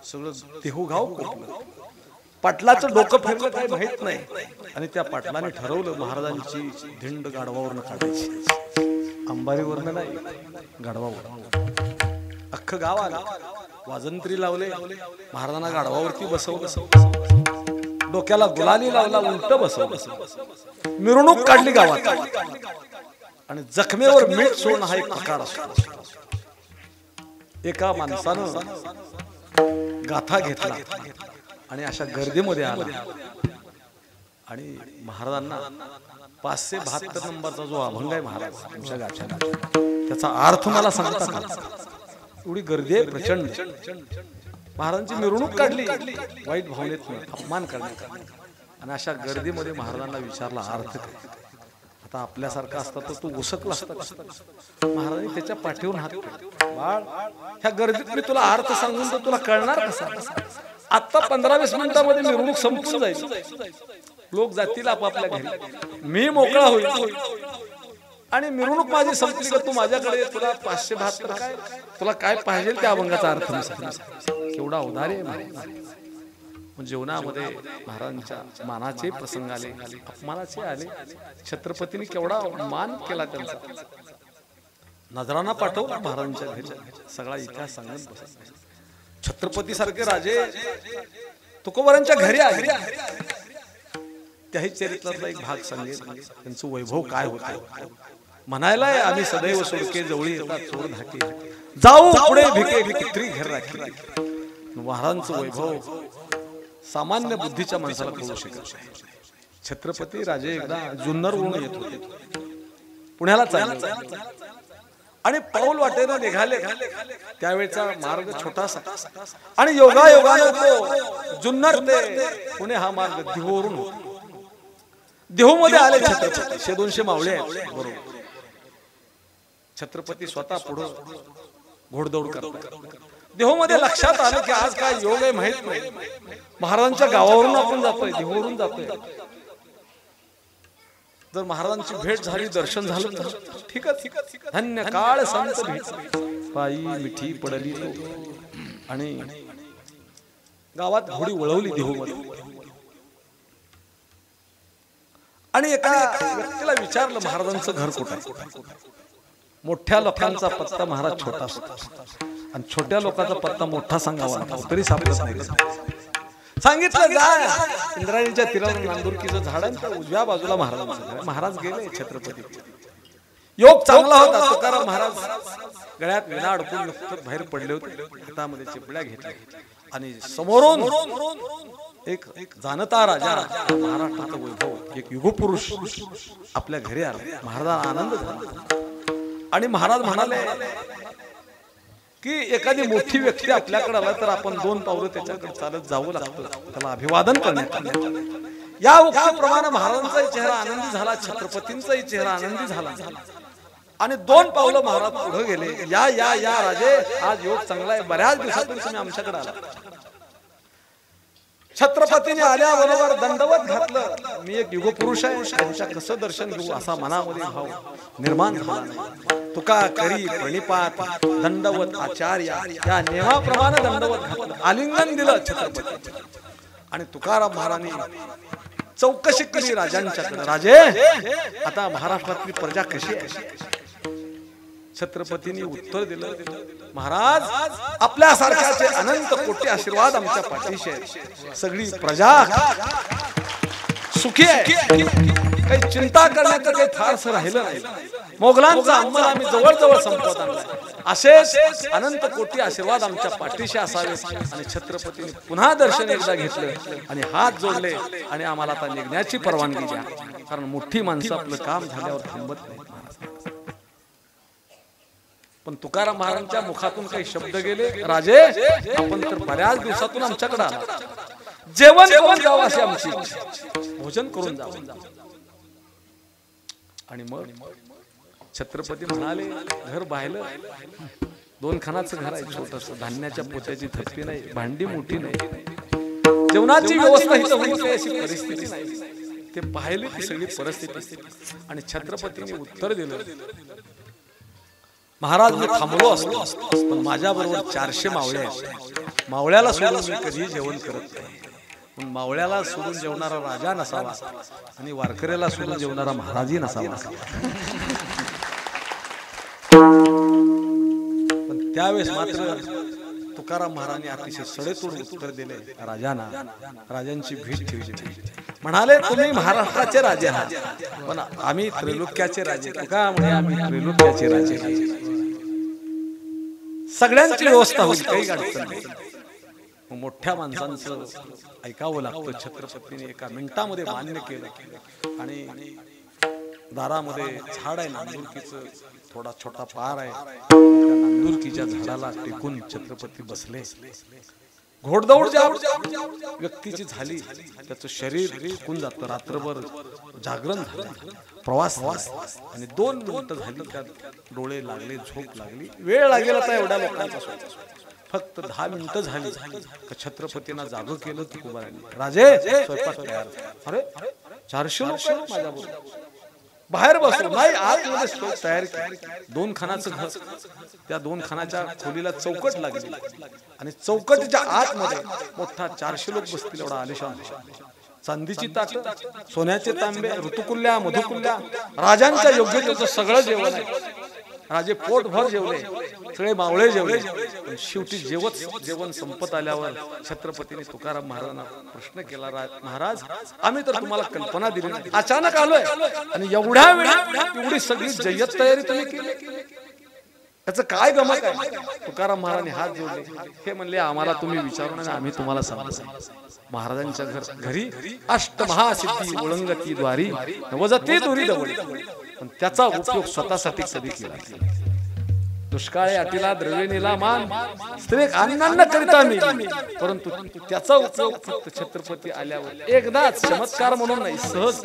सगळं देहूगाव कोपलं पाटलाचं डोकं फिरलं काय माहित नाही आणि त्या पाटलाने ठरवलं महाराजांची धिंड गाढवावरनं काढायची अंबारीवरनं नाही गाढवावर अख्खं गाव आलं वाजंत्री लावले महाराजांना गाढवावरती बसवलं डोक्याला गुलाली लावला उलट बसवलं मिरवणूक काढली गावात आणि जखमेवर मीठ सोडणं हा एक प्रकार असतो एका माणसानं गाथा घेतला आणि अशा गर्दीमध्ये आला आणि महाराजांना 572 नंबरचा जो अभंग आहे महाराज तुमच्या गाठ्याला त्याचा अर्थ मला सांगता का एवढी गर्दी आहे प्रचंड महाराजांची मिरवणूक काढली वाईट भावनेत अपमान करण्यात आणि अशा गर्दीमध्ये महाराजांना विचारला अर्थ काय आता आपल्यासारखा असता तर तू उसकला असता महाराजांनी त्याच्या पाठीवरून हात बाळ ह्या गर्दीत मी तुला अर्थ सांगून तर तुला कळणार कसा आता 15-20 मिनिटांमध्ये मिरवणूक संपून जाईल लोक जातील आपापल्या घरी मी मोकळा होईल आणि मिरवणूक माझी संपली का तू माझ्याकडे तुला 572 काय तुला काय पाहिजे त्या अभंगाचा अर्थ केवढा उदारी आहे जीवनामध्ये महाराजांच्या मानाचे प्रसंग आले अपमानाचे आले छत्रपतींनी केवढा मान केला त्यांचा नजराना पाठवला महाराजांच्या घरी सगळा इतिहास सांगत बसत छत्रपती सारखे राजे तुकोबारांच्या घरी आले त्याही चरित्रातला एक भाग सांगेल त्यांचं वैभव काय होतं म्हणायला आम्ही सदैव सोडके जवळी येतात चोर धाके जाऊ पुढे भिके भित्री घर राखी महाराजांचं वैभव सामान्य बुद्धीच्या माणसाला कळू शकत नाही छत्रपती राजे एकदा जुन्नरवरून येत होते पुण्याला चालले आणि पाऊल वाटेनं निघाले त्यावेळचा मार्ग छोटासा आणि योगायोगाने तो जुन्नर ते पुणे हा मार्ग देहूवरून होता देहूमध्ये आले छत्रपती 100-200 मावळे बरोबर छत्रपती स्वतः पुढे घोडदौड करतात देहूमध्ये लक्षात आलं की आज काय योग आहे माहित नाही महाराजांच्या गावावरून आपण जातोय देहूवरून जातोय जर महाराजांची भेट झाली दर्शन झालं तर ठीक आहे धन्य काळ संत भेट पायी मिठी पडली आणि गावात घोडी वळवली देहूमध्ये आणि एका व्यक्तीला विचारलं महाराजांचं घर कुठे आहे मोठ्या लोकांचा पत्ता महाराज छोटा असतो आणि छोट्या लोकांचा पत्ता मोठा सांगावा तरी सापडत नाही सांगितलं जा इंद्रायणीच्या तीरावर नांदुरकीचं झाड आहे तर उजव्या बाजूला महाराजांचं महाराज गेले छत्रपती योग चांगला होता तुकाराम महाराज गळ्यात विना अडकून नुकतच बाहेर पडले होते हातामध्ये चिपड्या घेतल्या आणि समोरून एक जाणता राजा महाराष्ट्राचा वैभव एक युगपुरुष आपल्या घरी आला महाराजांना आनंद झाला आणि महाराज म्हणाले की एखादी मोठी व्यक्ती आपल्याकडे आला तर आपण 2 पावलं त्याच्याकडे चालत जावं लागतं त्याला अभिवादन करण्यात आलं या उक्तीप्रमाणे महाराजांचाही चेहरा आनंदी झाला छत्रपतींचाही चेहरा आनंदी झाला आणि 2 पावलं महाराज पुढे गेले या या या राजे आज योग चांगला आहे बऱ्याच दिवसातून तुम्ही आमच्याकडे आला छत्रपतीने आल्याबरोबर दंडवत घातलं मी एक युगपुरुष आहे त्यांच्या कसं दर्शन घेऊ असा मनामध्ये भाव निर्माण झाला तुका करी प्रणिपात दंडवत आचार्य या नियमाप्रमाणे दंडवत घातलं आलिंगन दिलं छत्रपती आणि तुकाराम महाराजांनी चौकशी केली राजांच्याकडे राजे आता महाराष्ट्रातली प्रजा कशी आहे छत्रपतींनी उत्तर दिलं महाराज आपल्यासारख्याचे अनंत कोटी आशीर्वाद आमच्या पाठीशी आहेत सगळी प्रजा सुखी आहे काही चिंता करण्याचं काही फारसं राहिलं नाही मोगलांचा अंमल आम्ही जवळजवळ संपवत आणलाय असेच अनंत कोटी आशीर्वाद आमच्या पाठीशी असावे आणि छत्रपतीने पुन्हा दर्शन एकदा घेतलं आणि हात जोडले आणि आम्हाला आता निघण्याची परवानगी द्या कारण मोठी माणसं आपलं काम झाल्यावर थांबत नाही पण तुकाराम महाराजांच्या मुखातून काही शब्द गेले राजे आपण तर बऱ्याच दिवसातून आमच्याकडे आला जेवण करून जावं अशी आमची भोजन करून जावं आणि मग छत्रपती म्हणाले घर बाहेलं 2 खानाचं घर आहे, छोटस, धान्याच्या पोत्याची थप्पी नाही, भांडी मोठी नाही, जेवणाची व्यवस्था इथं होईल अशी परिस्थिती नाही. ते पाहिले ती सगळी परिस्थिती आणि छत्रपतीने उत्तर दिलं, महाराज मी थांबलो असतो पण माझ्या बरोबर 400 मावळे आहेत, मावळ्याला सोडून मी कधी जेवण करत नाही. पण मावळ्याला सोडून जेवणारा राजा नसावा आणि वारकऱ्याला सोडून जेवणारा महाराजही नसावा. पण त्यावेळेस मात्र तुकाराम महाराजांनी अतिशय सडेतोड उत्तर दिले राजांना. राजांची भीत ठेवली, म्हणाले तुम्ही महाराष्ट्राचे राजे आहात पण आम्ही त्रैलोक्याचे राजे. तुका म्हणे आम्ही त्रैलोक्याचे राजे, सगळ्यांची व्यवस्था होती, काही अडचण नाही. मोठ्या माणसांचं ऐकावं लागतं. छत्रपतीने एका मिनिटामध्ये मान्य केलं आणि दारामध्ये झाड आहे नांदुरकीचं, थोडा छोटा पार आहे, त्या नांदुरकीच्या झाडाला टेकून छत्रपती बसले. घोडदौड ज्या व्यक्तीची झाली त्याचं शरीर थकून जातं, रात्रभर जागरण झालं, प्रवास आणि 2 मिनिटं झाली का डोळे लागले, झोप लागली. वेळ लागेल आता एवढ्या लोकांचा, फक्त 10 मिनिटं झाली का छत्रपतींना जागं केलं तुकोबारांनी. राजे स्वयंपाक तयार. अरे 400 लोक माझ्याबरोबर, बाहेर बसलो नाही, आतमध्ये सोय तयार केली. 2 खानाचं घर, त्या 2 खानाच्या खोलीला चौकट लागली आणि चौकटीच्या आतमध्ये मोठा 400 लोक बसतील एवढा आलिशान, चांदीची ताट, सोन्याचे तांबे, ऋतुकुल्या, मधुकुल्या, राजांच्या योग्यतेचं सगळं जेवण आहे. राजे पोटभर जेवले, सगळे मावळे जेवले. पण शेवटी जेवण संपत आल्यावर छत्रपतीने तुकाराम महाराजांना प्रश्न केला, महाराज आम्ही तर तुम्हाला कल्पना दिली नाही, अचानक आलोय आणि एवढ्या वेळात एवढी सगळी जय्यत तयारी तुम्ही केली, त्याचं काय गमत आहे? तुकाराम महाराजांनी हात जोडले. हे म्हणले आम्हाला तुम्ही विचारू नका, आम्ही तुम्हाला सांगतो. महाराजांच्या घरी अष्टमहासिद्धी ओळंगती द्वारी नवजती दुरी दवडी, पण त्याचा उपयोग स्वतःसाठी कधी केला. दुष्काळी अटीला द्रव्यनीला मान स्त्री अन्नान्न करिता मी, परंतु त्याचा उपयोग फक्त छत्रपती आल्यावर एकदाच चमत्कार म्हणून नाही, सहज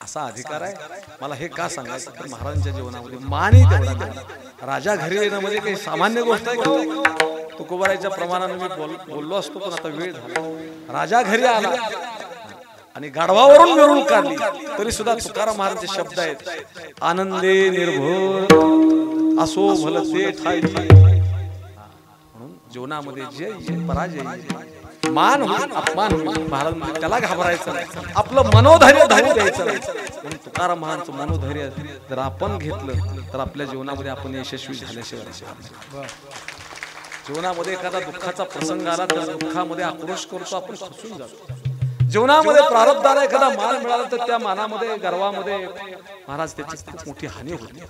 असा अधिकार आहे. मला हे का सांगायचं तर महाराजांच्या जीवनामध्ये मानही तेवढा. राजा घरी येणं म्हणजे काही सामान्य गोष्ट आहे का? तुकोबाराच्या प्रमाणाने मी बोललो असतो पण आता वेळ झाला. राजा घरी आला आणि गाढवावरून मिरवणूक काढली तरी सुद्धा तुकाराम महाराजांचे शब्द आहेत, आनंदे निर्भर असो भलते ठाई. म्हणून जीवनामध्ये जय पराजय, मान होईल अपमान होईल, महाराज त्याला घाबरायचं नाही, आपलं मनोधैर्य धावू द्यायचं नाही. म्हणून तुकाराम महाराजांचं मनोधैर्य जर आपण घेतलं तर आपल्या जीवनामध्ये आपण यशस्वी झाल्याशिवाय. जीवनामध्ये एखादा दुःखाचा प्रसंग आला तर दुःखामध्ये आक्रोश करतो, आपण खचून जातो. जीवनामध्ये प्रारब्धाला एखादा मान मिळाला तर त्या मानामध्ये गर्वामध्ये महाराज त्याची खूप मोठी हानी होती.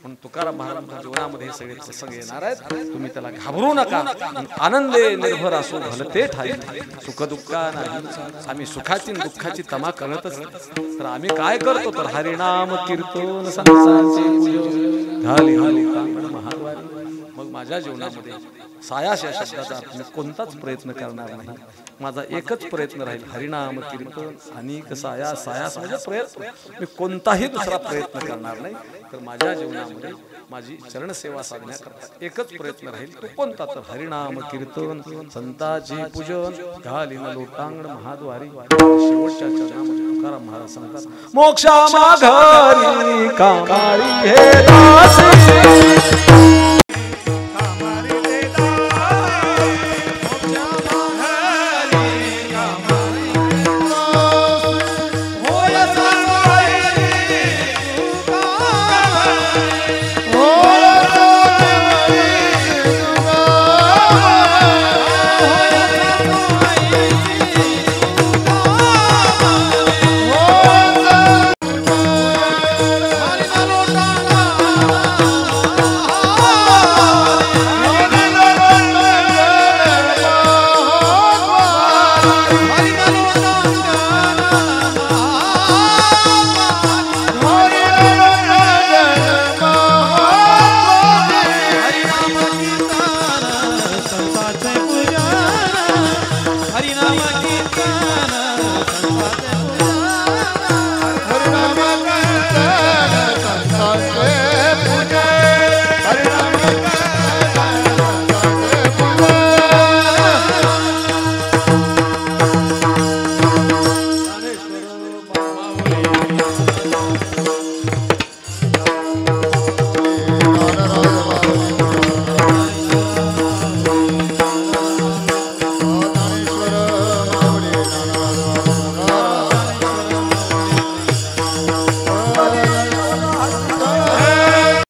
पण तुकाराम महाराजांच्या जीवनामध्ये हे सगळे प्रसंग येणार आहेत, तुम्ही त्याला घाबरू नका. आनंदे निर्भर असो भलते ठाई, सुख दुःखा नाही. आम्ही सुखाची दुःखाची तमा करतच तर आम्ही काय करतो तर हरिनाम कीर्तन संसाराचे पूजन झाले महाद्वारी. मग माझ्या जीवनामध्ये सायास या शब्दाचा अर्थ मी कोणताच प्रयत्न करणार नाही. माझा एकच प्रयत्न राहील, हरिनाम कीर्तन. अनेक सायास, सायास म्हणजे प्रयत्न, मी कोणताही दुसरा प्रयत्न करणार नाही. तर माझ्या जीवनामध्ये माझी चरणसेवा साधण्याकरता एकच प्रयत्न राहील, तो कोणता तर हरिनाम कीर्तन संताचे पूजन घालीन लोटांगण महाद्वारी. शेवटच्या चरणामध्ये तुकाराम महाराज सांगतात, मोक्षा माघारी कामारी हे दासी